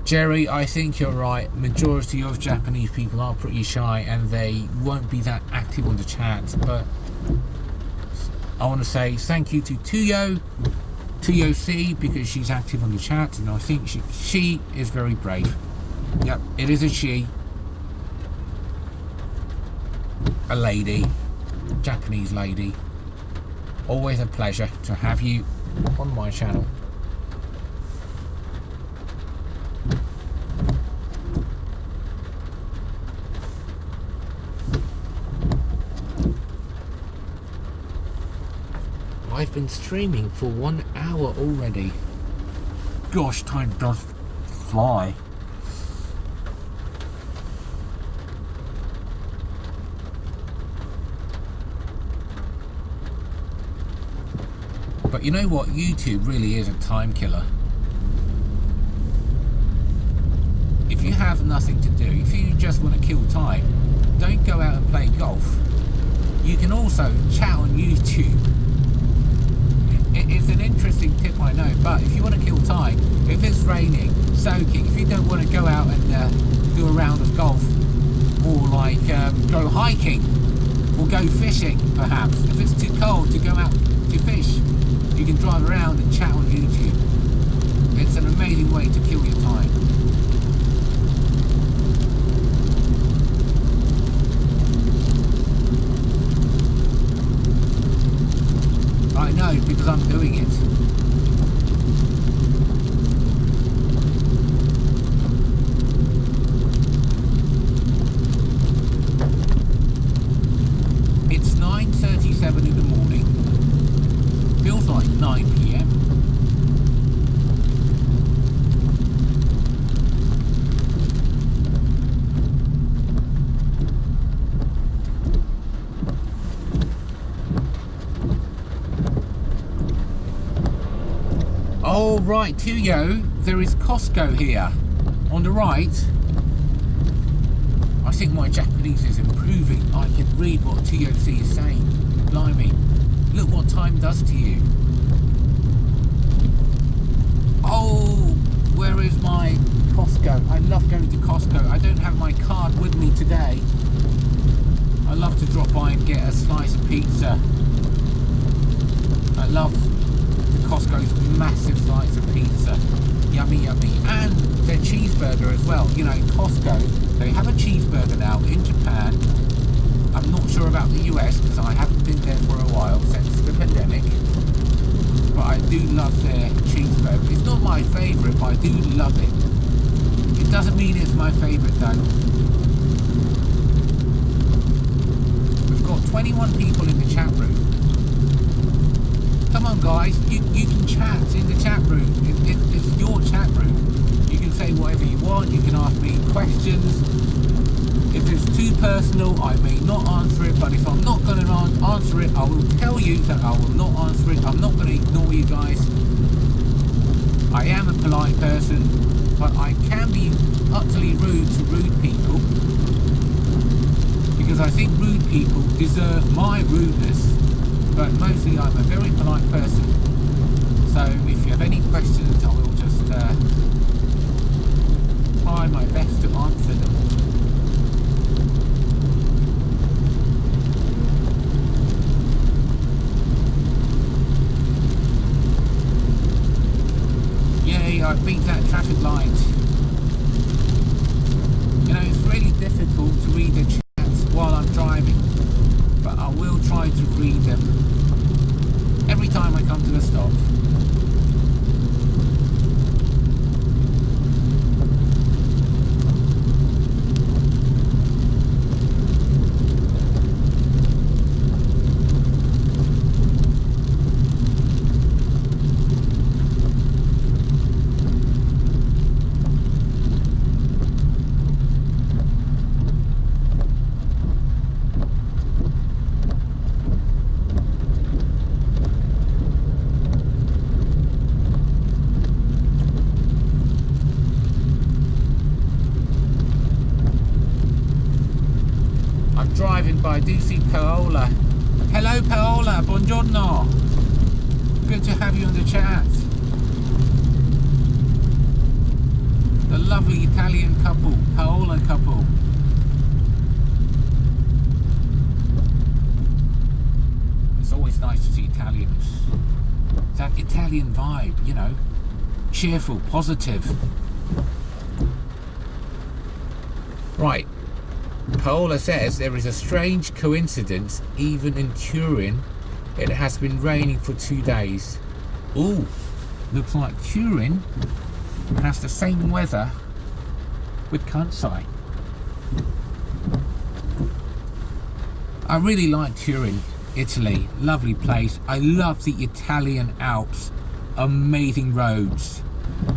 Jerry, I think you're right. Majority of Japanese people are pretty shy and they won't be that active on the chat, but I want to say thank you to Tuyo C, because she's active on the chat, and I think she is very brave. Yep, it is a she. A lady, Japanese lady. Always a pleasure to have you on my channel. I've been streaming for 1 hour already. Gosh, time does fly. But you know what? YouTube really is a time killer. If you have nothing to do, if you just want to kill time, don't go out and play golf. You can also chat on YouTube. It's an interesting tip, I know, but if you want to kill time, if it's raining, soaking, if you don't want to go out and do a round of golf, or like go hiking, or go fishing perhaps, if it's too cold to go out to fish, you can drive around and chat on YouTube. It's an amazing way to kill your time. I know, because I'm doing it. It's 9:37 in the morning. Feels like 9 p.m. Oh right, Tuyo, there is Costco here. On the right. I think my Japanese is improving. I can read what Tuyo-C is saying. Blimey. Look what time does to you. Oh, where is my Costco? I love going to Costco. I don't have my card with me today. I love to drop by and get a slice of pizza. I love the Costco's massive slice of pizza. Yummy, yummy. And their cheeseburger as well. You know, Costco, they have a cheeseburger now in Japan. I'm not sure about the US because I haven't been there for a while since the pandemic. But I do love their cheeseburger. It's not my favourite, but I do love it. It doesn't mean it's my favourite though. We've got 21 people in the chat room. Come on guys, you can chat in the chat room. It's your chat room. You can say whatever you want, you can ask me questions. If it's too personal, I may not answer it, but if I'm not going to answer it, I will tell you that I will not answer it. I'm not going to ignore you guys. I am a polite person, but I can be utterly rude to rude people, because I think rude people deserve my rudeness, but mostly I'm a very polite person. So if you have any questions, I will just try my best to answer them. I beat that traffic light. You know, it's really difficult to read the chats while I'm driving, but I will try to read them every time I come to a stop. I do see Paola. Hello Paola, buongiorno. Good to have you on the chat. The lovely Italian couple, Paola couple. It's always nice to see Italians. That Italian vibe, you know, cheerful, positive. Right, Paola says there is a strange coincidence. Even in Turin, it has been raining for 2 days. Ooh, looks like Turin has the same weather with Kansai. I really like Turin, Italy. Lovely place. I love the Italian Alps. Amazing roads.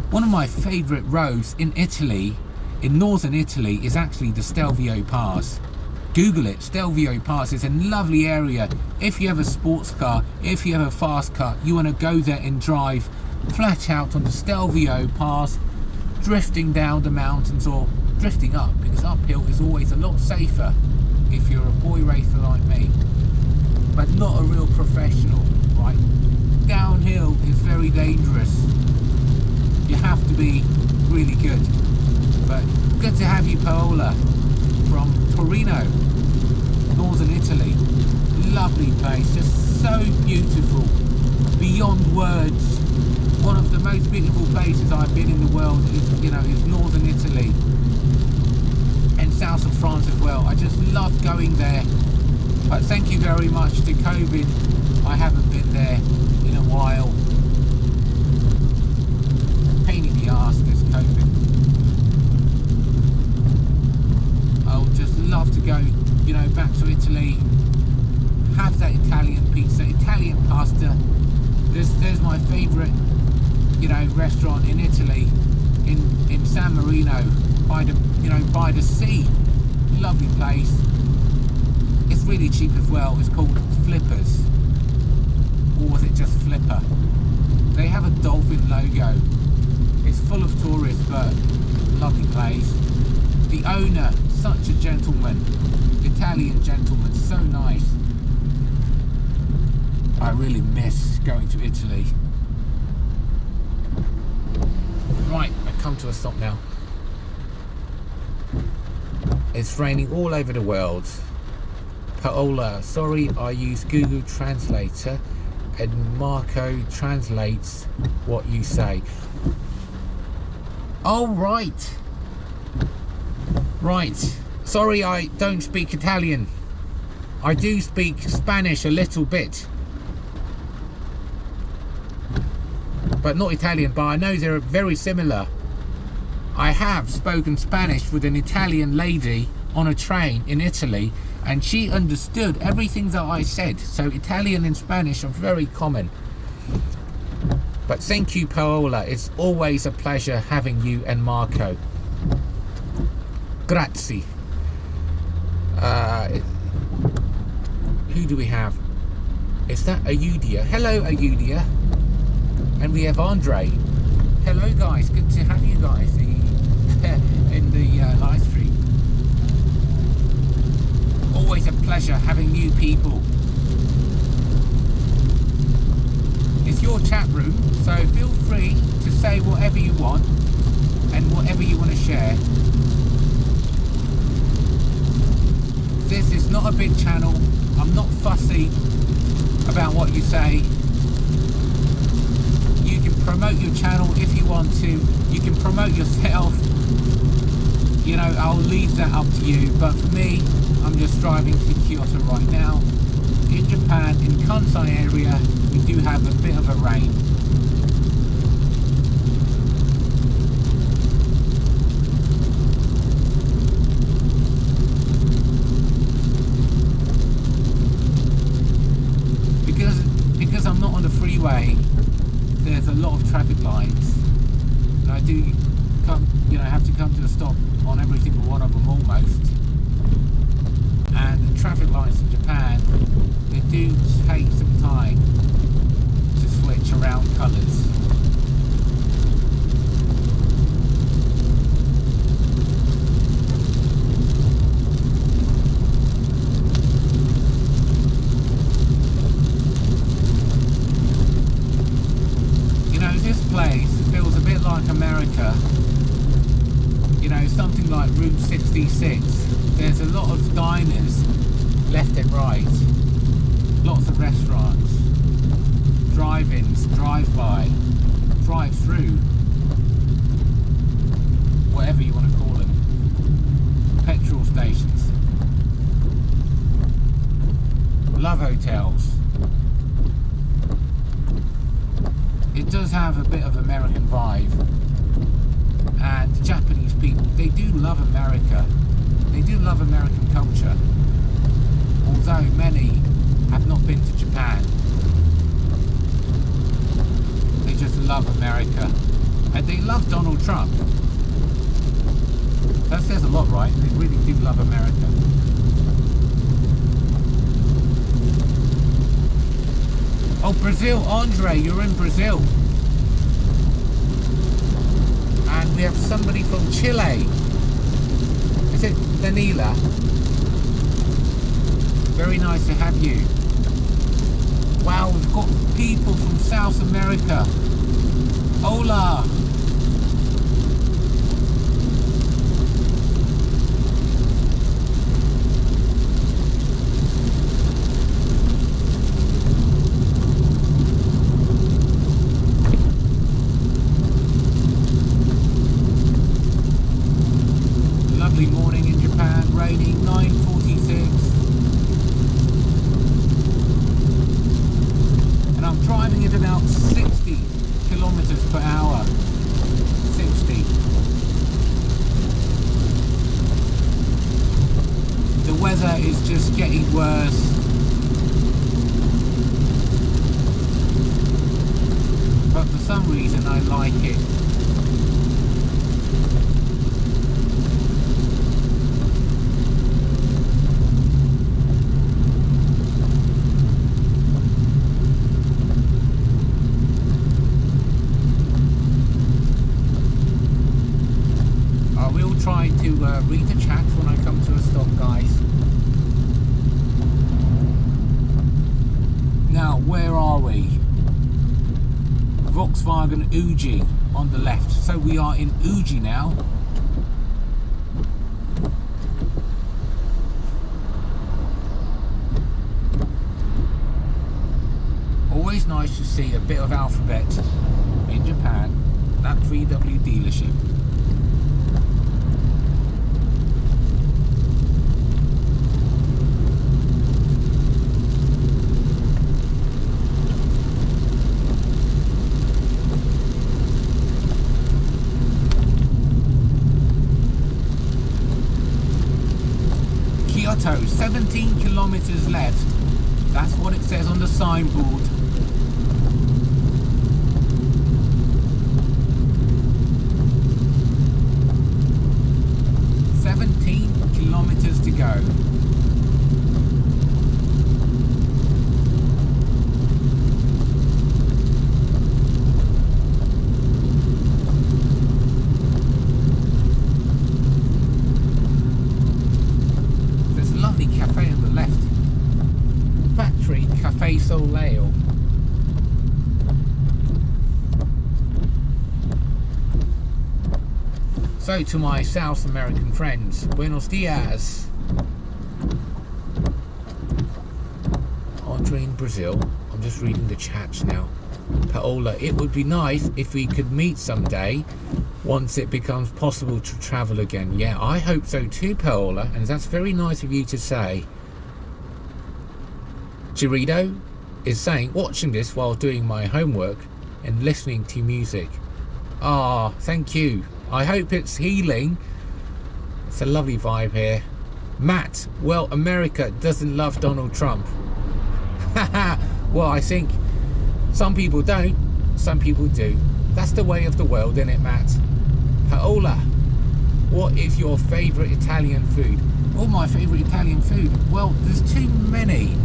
One of my favourite roads in Italy, in northern Italy, is actually the Stelvio Pass. Google it. Stelvio Pass is a lovely area. If you have a sports car, if you have a fast car, you want to go there and drive flat out on the Stelvio Pass, drifting down the mountains or drifting up, because uphill is always a lot safer if you're a boy racer like me, but not a real professional, right? Downhill is very dangerous. You have to be really good. But good to have you, Paola, from Torino, northern Italy. Lovely place, just so beautiful, beyond words. One of the most beautiful places I've been in the world is, you know, is northern Italy and south of France as well. I just love going there. But thank you very much to COVID. I haven't been there in a while. Pain in the arse, this COVID. I would just love to go, you know, back to Italy, have that Italian pizza, Italian pasta. There's my favourite, you know, restaurant in Italy, in San Marino, by the, you know, by the sea. Lovely place. It's really cheap as well. It's called Flippers, or was it just Flipper? They have a dolphin logo. It's full of tourists, but lovely place. The owner, such a gentleman, Italian gentleman, so nice. I really miss going to Italy. Right, I come to a stop now. It's raining all over the world. Paola, sorry, I use Google Translator and Marco translates what you say. Oh, right. Right. Sorry, I don't speak Italian. I do speak Spanish a little bit, but not Italian, but I know they're very similar. I have spoken Spanish with an Italian lady on a train in Italy, and she understood everything that I said. So Italian and Spanish are very common. But thank you, Paola. It's always a pleasure having you and Marco. Grazie. Who do we have? Is that Ayudia? Hello, Ayudia. And we have Andre. Hello, guys. Good to have you guys in the live stream. Always a pleasure having new people. It's your chat room, so feel free to say whatever you want and whatever you want to share. This is not a big channel. I'm not fussy about what you say. You can promote your channel if you want to. You can promote yourself. You know, I'll leave that up to you. But for me, I'm just driving to Kyoto right now. In Japan, in Kansai area, we do have a bit of a rain. Because I'm not on the freeway, there's a lot of traffic lights, and I do come, you know, have to come to a stop on every single one of them almost. And the traffic lights in Japan, they do take some time to switch around colours. You know, this place feels a bit like America. You know, something like Route 66. There's a lot of diners left and right. lots of restaurants, drive-ins, drive-by, drive-through, whatever you want to call them, petrol stations, love hotels. It does have a bit of American vibe, and the Japanese people, they do love America. They do love American culture, although many have not been to Japan. They just love America, and they love Donald Trump. That says a lot, right? They really do love America. Oh, Brazil, Andre, you're in Brazil. And we have somebody from Chile. Is it Danila? Very nice to have you. Wow, we've got people from South America. Hola. Lovely morning in Japan, raining, 9:46. And I'm driving at about 60 kilometers per hour. 60. The weather is just getting worse. But for some reason I like it. Try to read the chat when I come to a stop, guys. Now, where are we? Volkswagen Uji on the left. So we are in Uji now. Always nice to see a bit of alphabet in Japan. That 3W dealership. Kyoto, 17 kilometers left. That's what it says on the signboard. Kilometers to go. There's a lovely cafe on the left. Factory Cafe Soleil. So to my South American friends, buenos dias. Andre in Brazil. I'm just reading the chats now. Paola, it would be nice if we could meet someday once it becomes possible to travel again. Yeah, I hope so too, Paola, and that's very nice of you to say. Chirido is saying, watching this while doing my homework and listening to music. Ah, thank you. I hope it's healing. It's a lovely vibe here. Matt, well, America doesn't love Donald Trump. Well, I think some people don't, some people do. That's the way of the world, isn't it, Matt? Paola, what is your favourite Italian food? Oh, my favourite Italian food? Well, there's too many.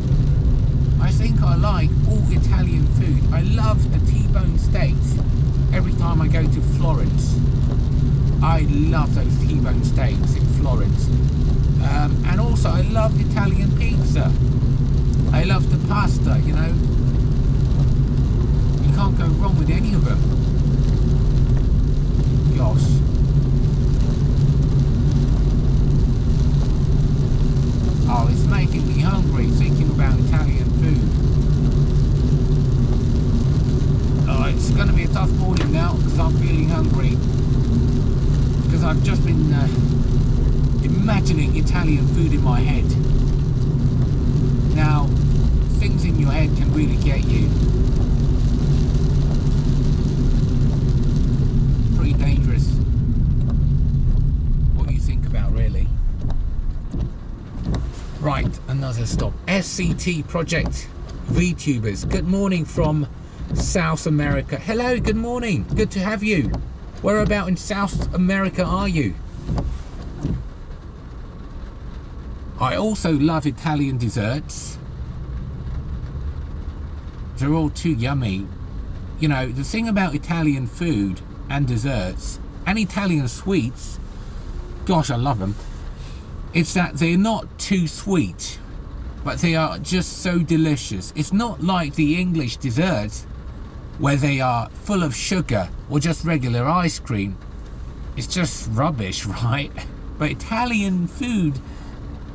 I think I like all Italian food. I love a T-bone steaks every time I go to Florence. I love those T-bone steaks in Florence. And also I love Italian pizza. I love the pasta, you know. You can't go wrong with any of them. Gosh. Oh, it's making me hungry thinking about Italian food. It's going to be a tough morning now because I'm feeling hungry. Because I've just been imagining Italian food in my head. Now, things in your head can really get you. Pretty dangerous. What you think about, really. Right, another stop. SCT Project VTubers. Good morning from South America. Hello, good morning. Good to have you. Where about in South America are you? I also love Italian desserts. They're all too yummy. You know, the thing about Italian food and desserts and Italian sweets, gosh, I love them. It's that they're not too sweet, but they are just so delicious. It's not like the English desserts where they are full of sugar or just regular ice cream. It's just rubbish, right? But Italian food,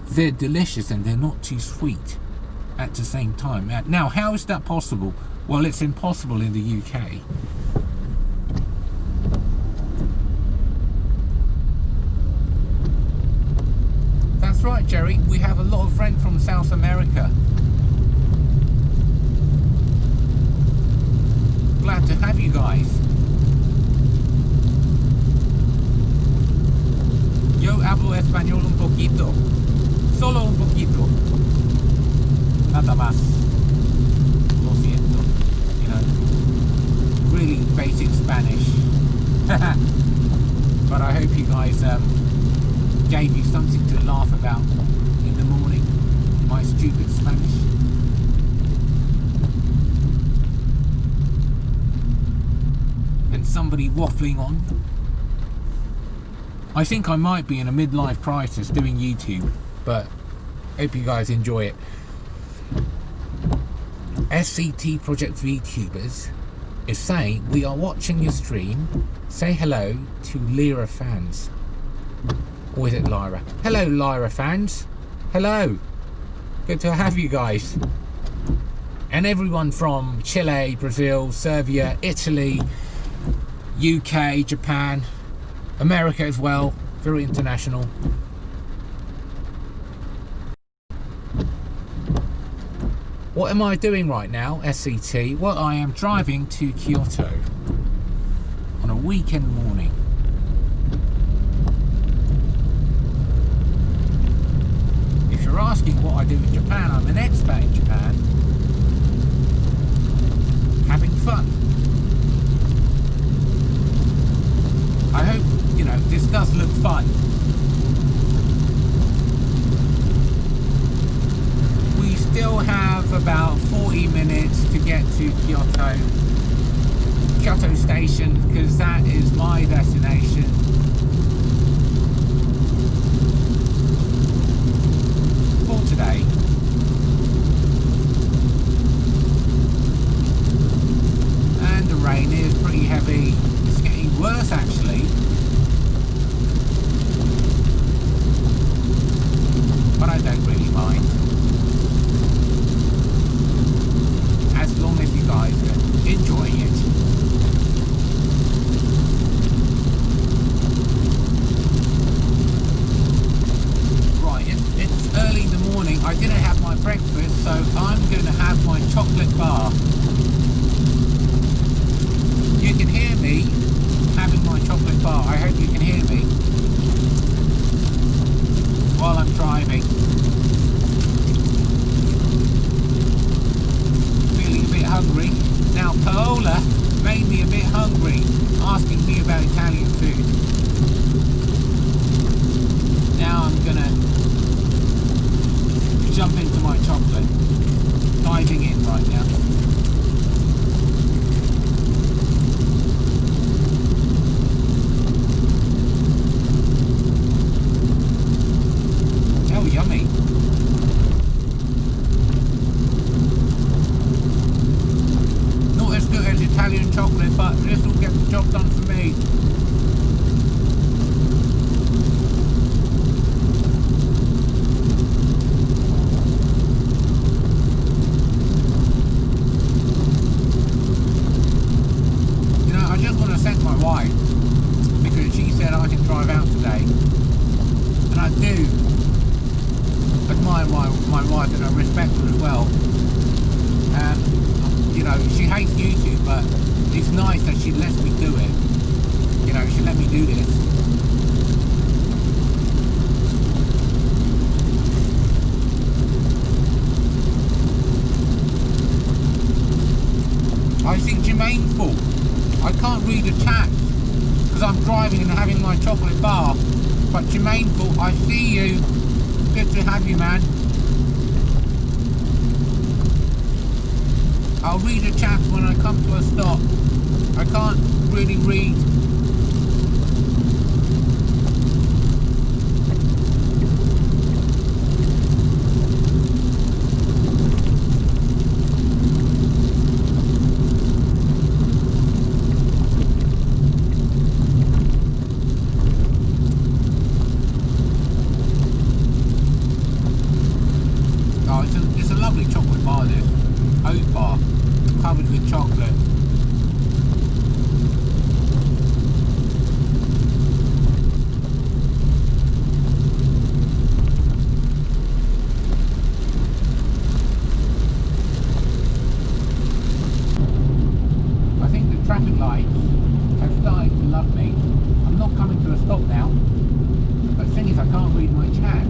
they're delicious and they're not too sweet at the same time. Now, how is that possible? Well, it's impossible in the UK. That's right, Jerry. We have a lot of friends from South America. Glad to have you guys. Yo hablo español un poquito. Solo un poquito. Nada más. Lo siento. You know, really basic Spanish. But I hope you guys gave you something to laugh about in the morning. My stupid Spanish. And somebody waffling on. I think I might be in a midlife crisis doing YouTube, but hope you guys enjoy it. SCT Project VTubers is saying we are watching your stream. Say hello to Lyra fans. Or is it Lyra? Hello, Lyra fans. Hello. Good to have you guys. And everyone from Chile, Brazil, Serbia, Italy, UK, Japan, America as well. Very international. What am I doing right now, SCT? Well, I am driving to Kyoto on a weekend morning. If you're asking what I do in Japan, I'm an expat in Japan, having fun. I hope, you know, this does look fun. We still have about 40 minutes to get to Kyoto Station, because that is my destination. For today. And the rain is pretty heavy. It's getting worse actually. But I don't really mind. As long as you guys are enjoying it. Right, it's early in the morning. I didn't have my breakfast, so I'm going to have my chocolate bar. You can hear me having my chocolate bar. I hope you can hear me while I'm driving. Feeling a bit hungry. Now Paola made me a bit hungry, asking me about Italian food. Now I'm gonna jump into my chocolate. Diving in right now. Oh, yummy. Not as good as Italian chocolate, but this will get the job done for me. one I sent my wife because she said I can drive out today, and I do admire my wife and I respect her as well. And you know, she hates YouTube, but it's nice that she lets me do it. You know, she let me do this. I see Jermaine full. I can't read the chat because I'm driving and having my chocolate bar. But Jermaine full, I see you. Good to have you, man. I'll read the chat when I come to a stop. I can't really read. It's a lovely chocolate bar, this oat bar, covered with chocolate. I think the traffic lights have started to love me. I'm not coming to a stop now, but the thing is I can't read my chats.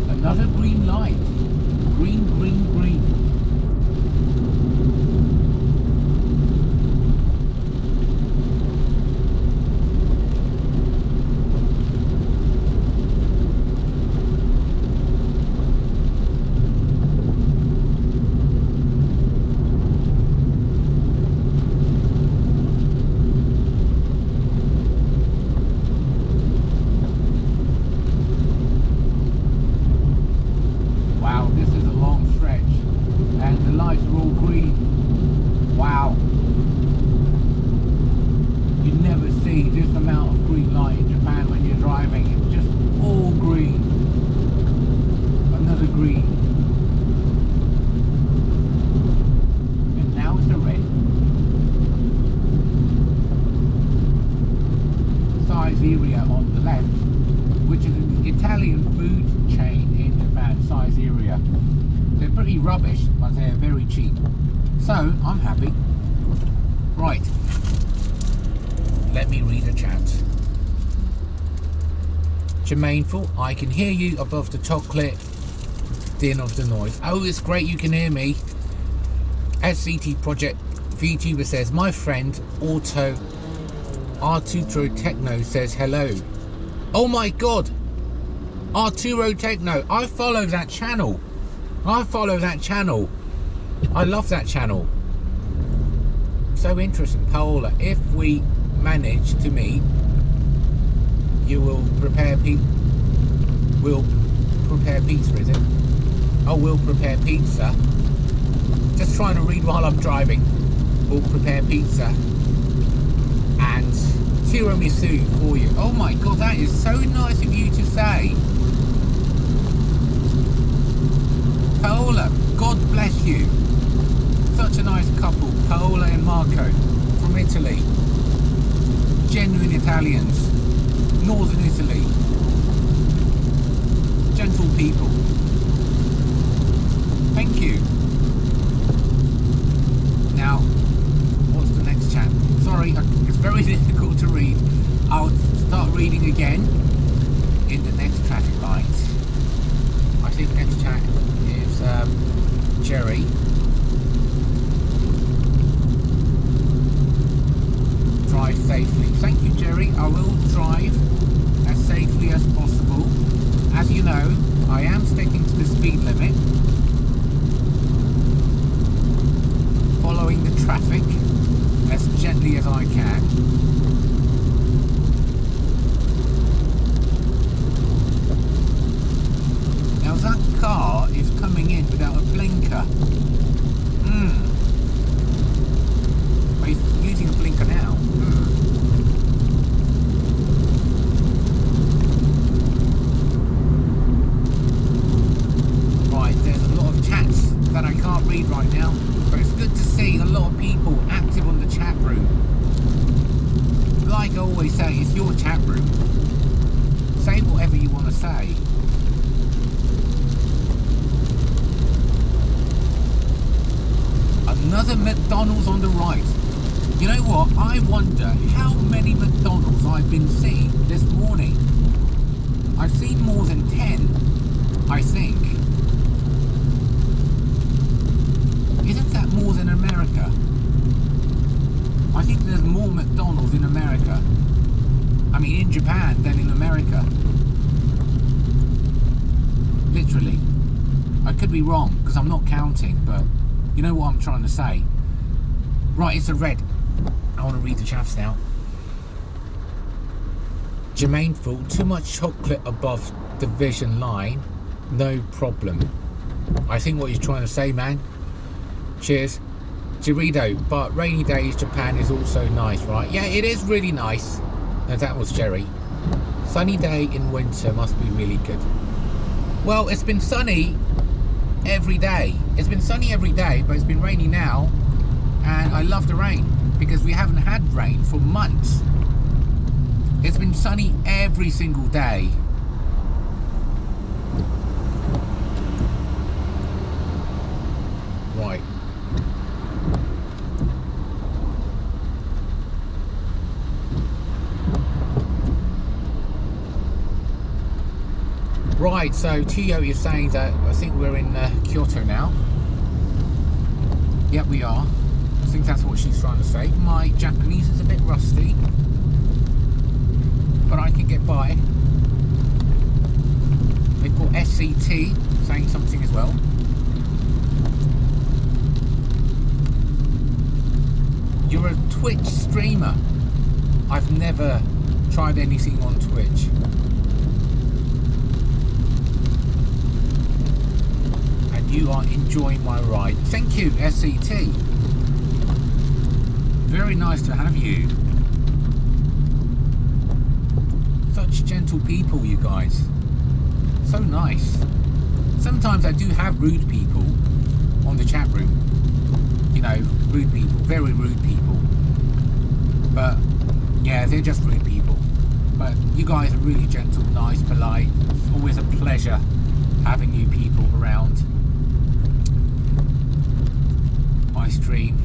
Another green light. Green, green, green. On the left, which is an Italian food chain in Japan, Siberia. They're pretty rubbish, but they're very cheap. So I'm happy. Right, let me read a chat. Jermaineful, I can hear you above the chocolate din of the noise. Oh, it's great you can hear me. SCT Project VTuber says, my friend Auto Arturo Techno says hello. Oh my god, Arturo Techno, I follow that channel. I love that channel. So interesting. Paola, if we manage to meet, you will prepare pizza, is it? Oh, we'll prepare pizza. Just trying to read while I'm driving. We'll prepare pizza and tiramisu for you. Oh my god, that is so nice of you to say. Paola, God bless you. Such a nice couple, Paola and Marco from Italy. Genuine Italians, Northern Italy. Gentle people. Thank you. Now, what's the next chat? Sorry, it's very difficult to read. I'll start reading again in the next traffic light. I think next chat is Jerry. Drive safely. Thank you, Jerry. I will drive as safely as possible. As you know, I am sticking to the speed limit, following the traffic as gently as I can. always say, it's your chat room. Say whatever you want to say. Another McDonald's on the right. You know what? I wonder how many McDonald's I've been seeing this morning. I've seen more than 10, I think. Isn't that more than America? I think there's more McDonald's in America. I mean, in Japan than in America. Literally. I could be wrong, because I'm not counting, but you know what I'm trying to say. Right, it's a red. I want to read the chaps now. Jermaine full, too much chocolate above the vision line. No problem. I think what he's trying to say, man. Cheers. Dorito, but rainy days Japan is also nice, right? Yeah, it is really nice. No, that was Jerry. Sunny day in winter must be really good. Well, it's been sunny every day. It's been sunny every day, but it's been rainy now. And I love the rain because we haven't had rain for months. It's been sunny every single day. Right. Right, so Tio is saying that I think we're in Kyoto now. Yep, we are. I think that's what she's trying to say. My Japanese is a bit rusty, but I can get by. They've got SCT saying something as well. You're a Twitch streamer. I've never tried anything on Twitch. And you are enjoying my ride. Thank you, SCT. Very nice to have you. Such gentle people, you guys. So nice. Sometimes I do have rude people on the chat room. You know, rude people, very rude people. But yeah, they're just rude people. But you guys are really gentle, nice, polite. It's always a pleasure having you people around my stream.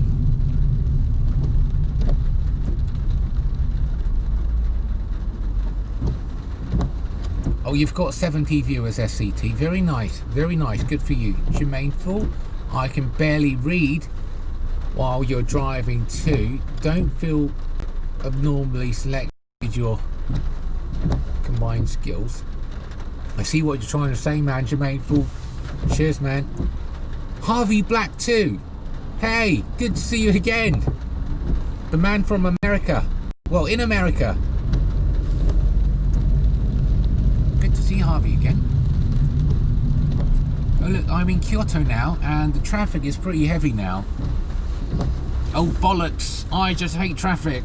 Oh, you've got 70 viewers, SCT. Very nice, very nice. Good for you. Jermaine Full, I can barely read while you're driving too. Don't feel abnormally selected your combined skills. I see what you're trying to say, man. Jermaine Full. Cheers, man. Harvey Black too. Hey, good to see you again. The man from America. Well, in America. Good to see Harvey again. Oh look, I'm in Kyoto now and the traffic is pretty heavy now. Oh bollocks, I just hate traffic.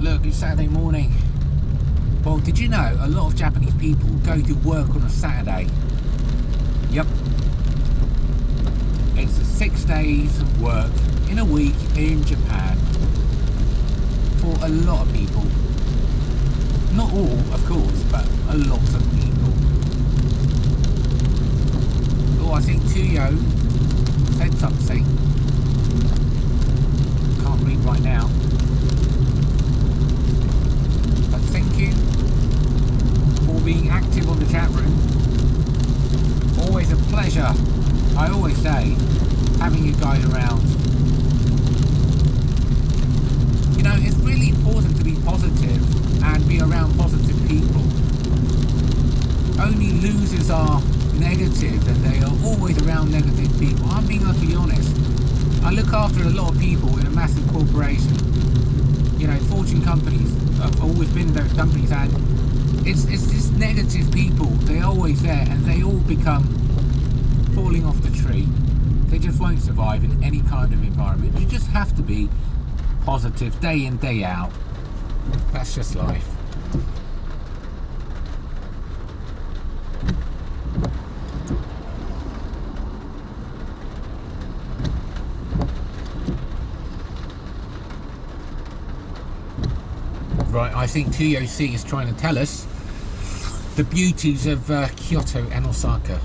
Look, it's Saturday morning. Well, did you know a lot of Japanese people go to work on a Saturday? Yep. It's 6 days of work in a week in Japan for a lot of people. Not all, of course, but a lot of people. Oh, I think Tuyo said something. Can't read right now. But thank you for being active on the chat room. Always a pleasure, I always say, having you guys around. You know, it's really important to be positive and be around positive people. Only losers are negative and they are always around negative people. I'm being utterly honest. I look after a lot of people in a massive corporation. You know, fortune companies. I've always been in those companies and it's just negative people. They're always there and they all become falling off the tree. They just won't survive in any kind of environment. You just have to be positive day in, day out. That's just life. Right, I think TOC is trying to tell us the beauties of Kyoto and Osaka.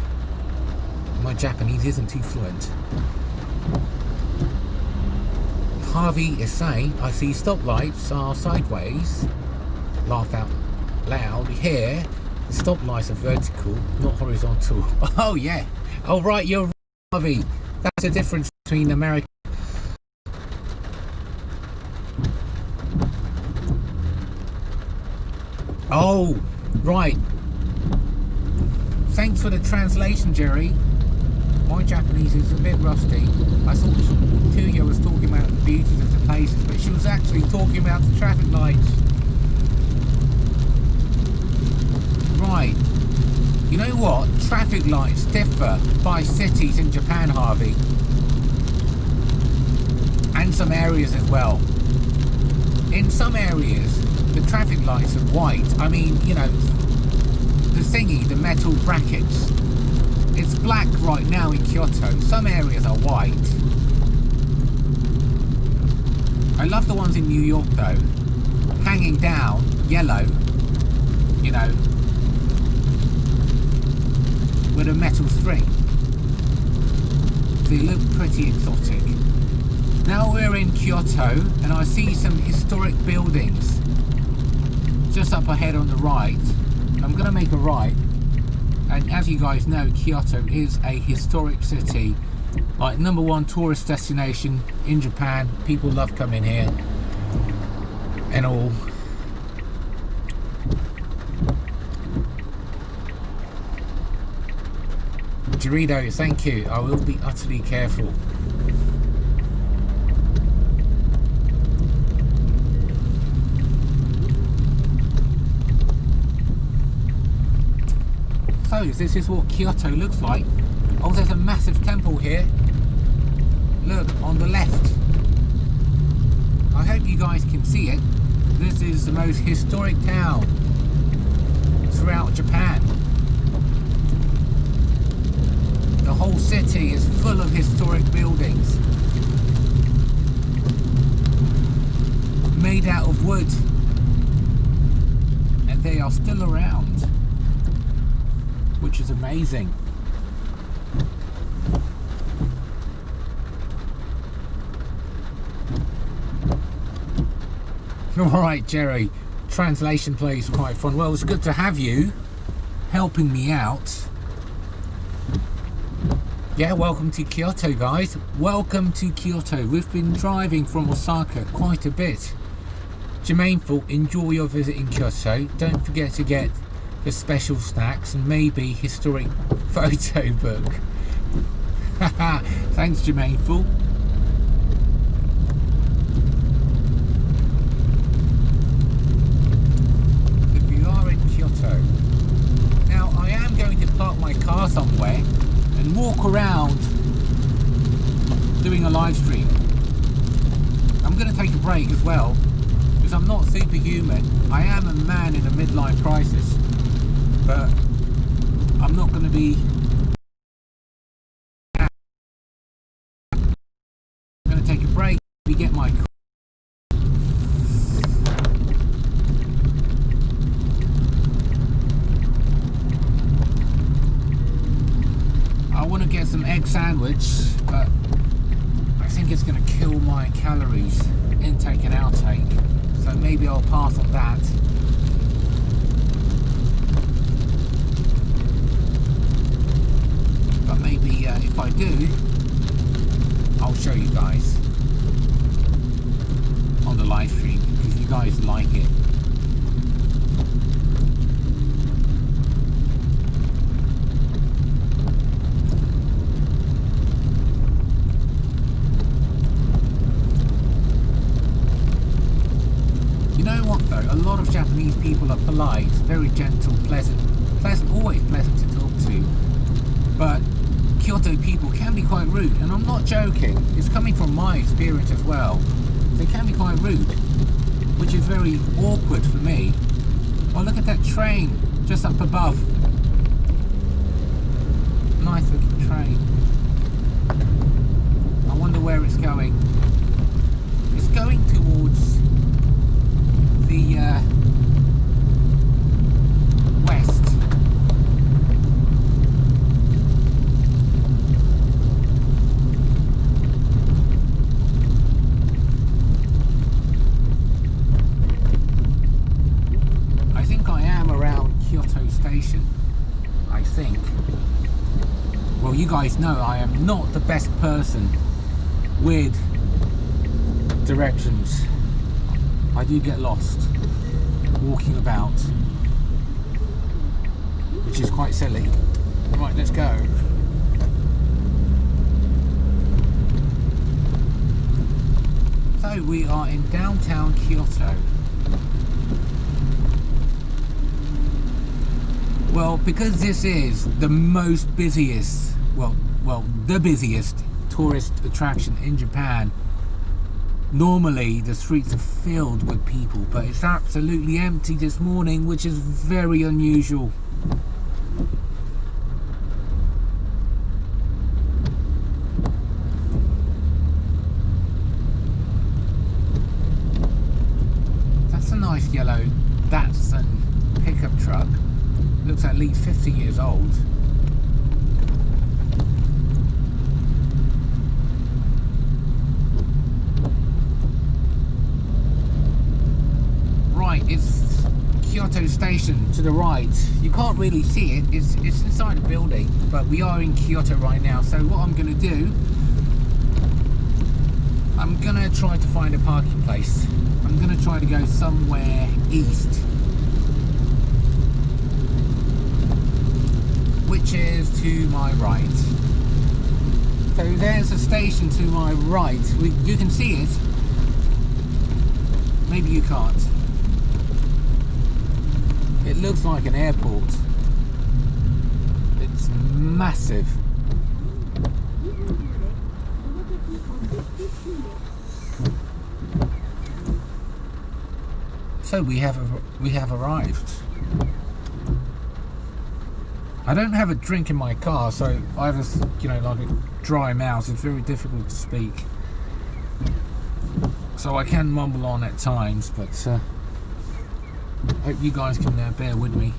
My Japanese isn't too fluent. Harvey is saying, I see stoplights are sideways. Laugh out loud. Here, the stoplights are vertical, not horizontal. Oh yeah. Oh right, you're right, Harvey. That's the difference between America. Oh, right. Thanks for the translation, Jerry. My Japanese is a bit rusty. I thought Tuya was talking about the beauties of the places, but she was actually talking about the traffic lights. Right. You know what? Traffic lights differ by cities in Japan, Harvey. And some areas as well. In some areas, the traffic lights are white. I mean, you know, the thingy, the metal brackets. It's black right now in Kyoto. Some areas are white. I love the ones in New York though. Hanging down, yellow, you know, with a metal string. They look pretty exotic. Now we're in Kyoto and I see some historic buildings just up ahead on the right. I'm going to make a right. And as you guys know, Kyoto is a historic city, like #1 tourist destination in Japan. People love coming here and all. Dorito, thank you. I will be utterly careful. So this is what Kyoto looks like. Oh, there's a massive temple here. Look, on the left. I hope you guys can see it. This is the most historic town throughout Japan. The whole city is full of historic buildings. Made out of wood. And they are still around. Which is amazing. Alright, Jerry, translation plays quite fun. Well, it's good to have you helping me out. Yeah, welcome to Kyoto, guys. Welcome to Kyoto. We've been driving from Osaka quite a bit. Jermaine, enjoy your visit in Kyoto. Don't forget to get the special snacks and maybe historic photo book. Thanks, Jermaine. If you are in Kyoto, now I am going to park my car somewhere and walk around doing a live stream. I'm going to take a break as well because I'm not superhuman. I am a man in a midlife crisis. But I'm not going to be. I'm going to take a break. Get my. I want to get some egg sandwich, but I think it's going to kill my calories, intake and outtake. So maybe I'll pass on that. But maybe if I do, I'll show you guys on the live stream because you guys like it. You know what though, a lot of Japanese people are polite, very gentle, pleasant, always pleasant to talk to. But Kyoto people can be quite rude, and I'm not joking. It's coming from my experience as well. They can be quite rude, which is very awkward for me. Oh, look at that train just up above. Nice looking train. I wonder where it's going. It's going towards the guys know I am not the best person with directions. I do get lost walking about, which is quite silly. Right, let's go. So we are in downtown Kyoto. Well, because this is the most busiest, well, the busiest tourist attraction in Japan, normally the streets are filled with people, but it's absolutely empty this morning, which is very unusual. That's a nice yellow Datsun pickup truck. Looks at least 50 years old. Right, it's Kyoto Station to the right. You can't really see it, it's inside a building, but we are in Kyoto right now. So what I'm going to do, I'm going to try to find a parking place. I'm going to try to go somewhere east, which is to my right. So there's a station to my right. You can see it. Maybe you can't. It looks like an airport. It's massive. So we have arrived. I don't have a drink in my car, so I have a, like a dry mouth. It's very difficult to speak. So I can mumble on at times, but hope you guys can bear with me.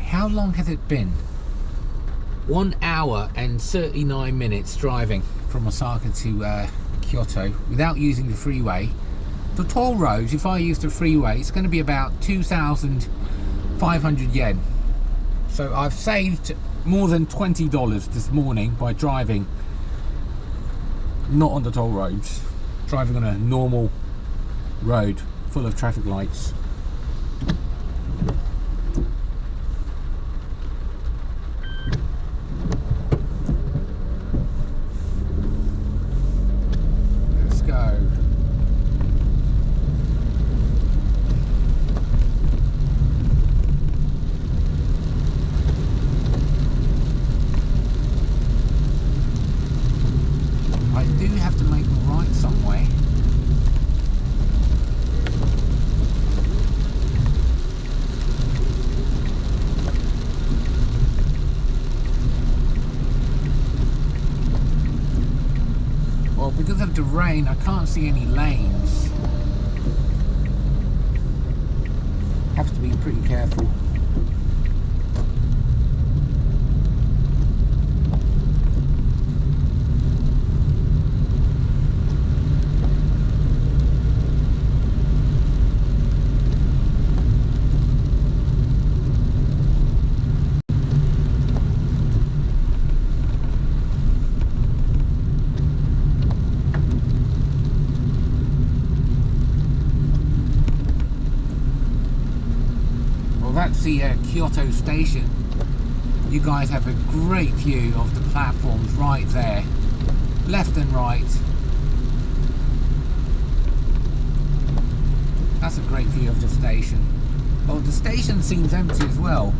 How long has it been? 1 hour and 39 minutes driving from Osaka to Kyoto without using the freeway. The toll roads, if I use the freeway, it's going to be about 2,500 yen. So I've saved more than $20 this morning by driving not on the toll roads, driving on a normal road full of traffic lights. Because of the rain, I can't see any lanes. Have to be pretty careful. That's the Kyoto Station. You guys have a great view of the platforms right there, left and right. That's a great view of the station. Oh, the station seems empty as well.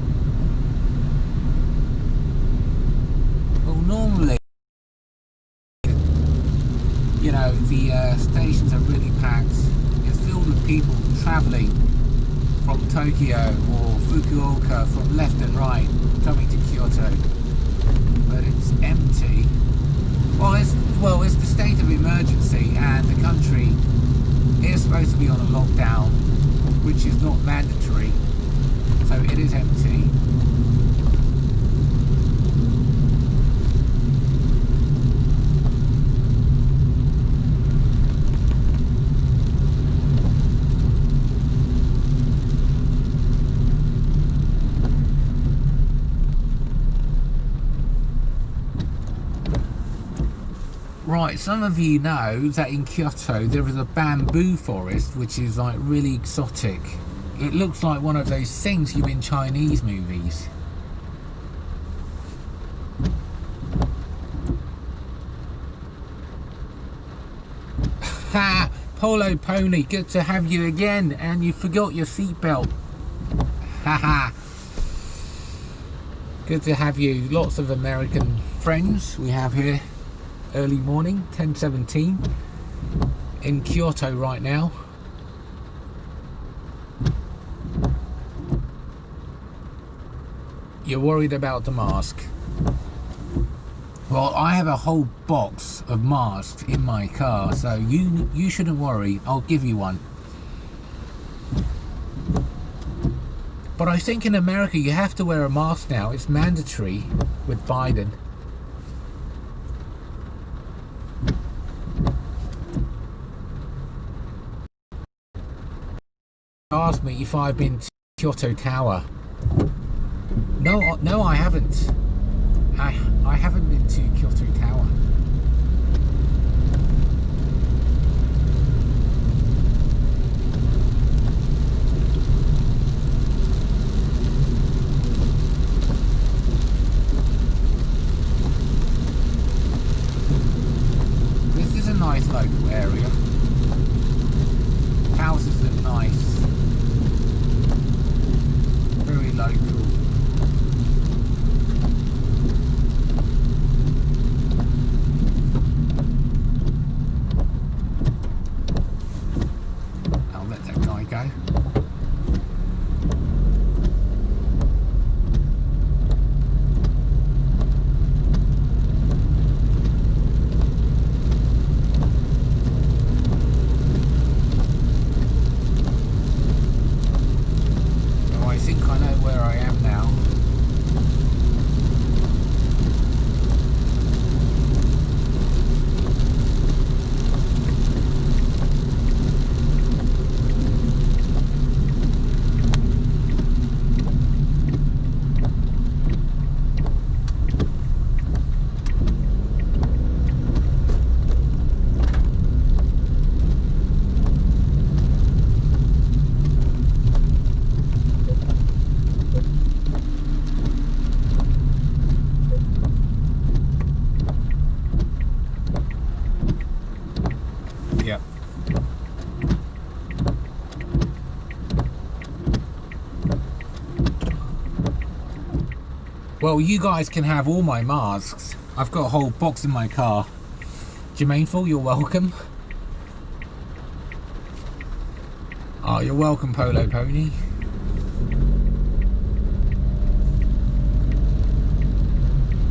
Well, normally, the stations are really packed. It's filled with people travelling from Tokyo or Fukuoka from left and right coming to Kyoto, but it's empty. Well, it's the state of emergency, and the country is supposed to be on a lockdown, which is not mandatory, so it is empty. Right, some of you know that in Kyoto there is a bamboo forest which is like really exotic. It looks like one of those things you in Chinese movies. Ha! Polo Pony, good to have you again, and you forgot your seatbelt. Haha. Good to have you. Lots of American friends we have here. Early morning, 10:17 in Kyoto right now. You're worried about the mask. Well, I have a whole box of masks in my car, so you shouldn't worry. I'll give you one. But I think in America you have to wear a mask now. It's mandatory with Biden. Asked me if I've been to Kyoto Tower. No, I haven't. I haven't been to Kyoto Tower. This is a nice local area. Houses look nice. Very local. I'll let that guy go. Well, you guys can have all my masks. I've got a whole box in my car. Jermaineful, you're welcome. Oh, you're welcome, Polo Pony.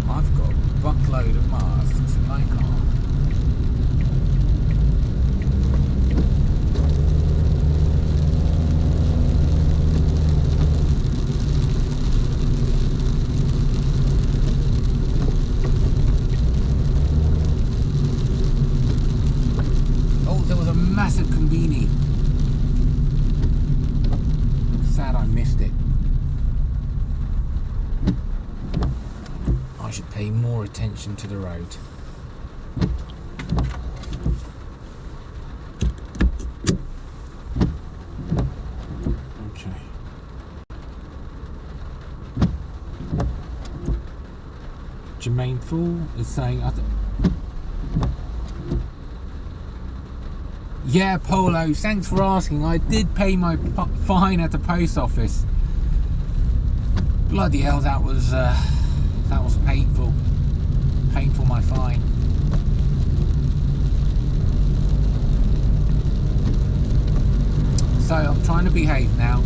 I've got a buckload of masks in my car. Massive conveni. Sad I missed it. I should pay more attention to the road. Okay. Jermaineful is saying yeah, Polo, thanks for asking. I did pay my fine at the post office. Bloody hell, that was painful. Painful, my fine. So I'm trying to behave now.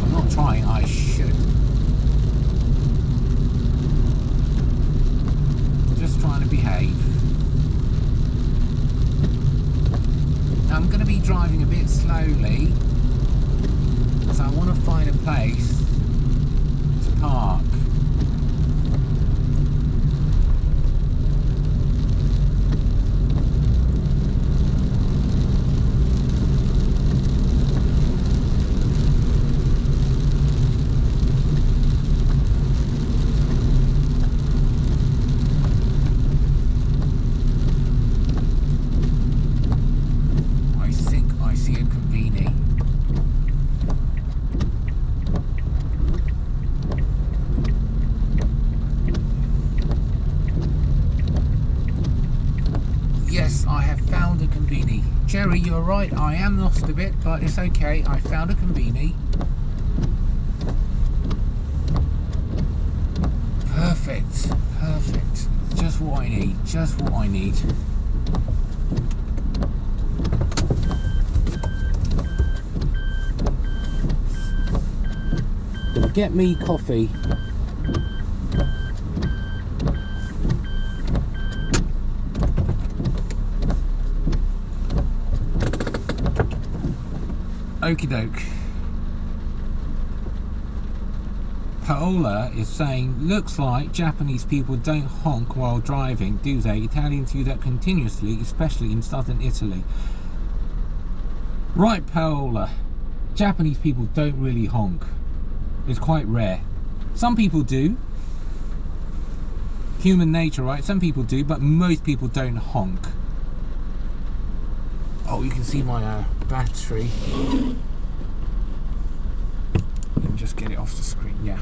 I'm not trying, I should. Just trying to behave. I'm going to be driving a bit slowly, so I want to find a place to park. Yes, I have found a conveni. Jerry, you're right, I am lost a bit, but it's okay. I found a conveni. Perfect, perfect. Just what I need, just what I need. Gonna get me coffee. Okie doke. Paola is saying, looks like Japanese people don't honk while driving, do they? Italians do that continuously, especially in southern Italy. Right, Paola. Japanese people don't really honk. It's quite rare. Some people do. Human nature, right? Some people do, but most people don't honk. Oh, you can see my battery. Let me just get it off the screen.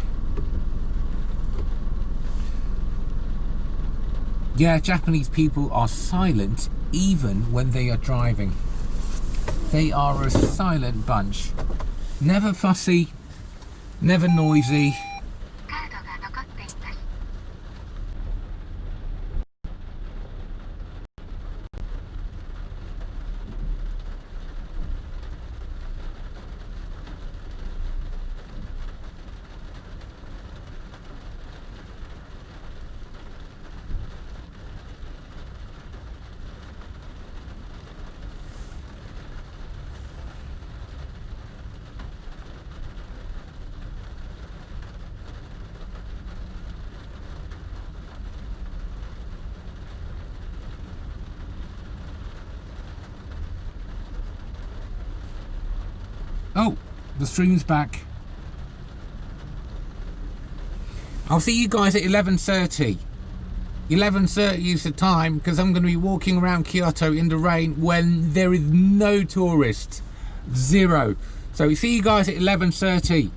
Yeah, Japanese people are silent even when they are driving. They are a silent bunch. Never fussy, never noisy. Oh, the stream's back. I'll see you guys at 11:30. 11:30 is the time, because I'm going to be walking around Kyoto in the rain when there is no tourists. Zero. So we see you guys at 11:30.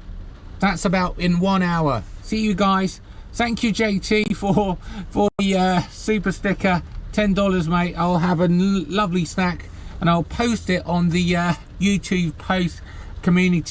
That's about in 1 hour. See you guys. Thank you, JT, for the super sticker. $10, mate. I'll have a lovely snack and I'll post it on the YouTube post community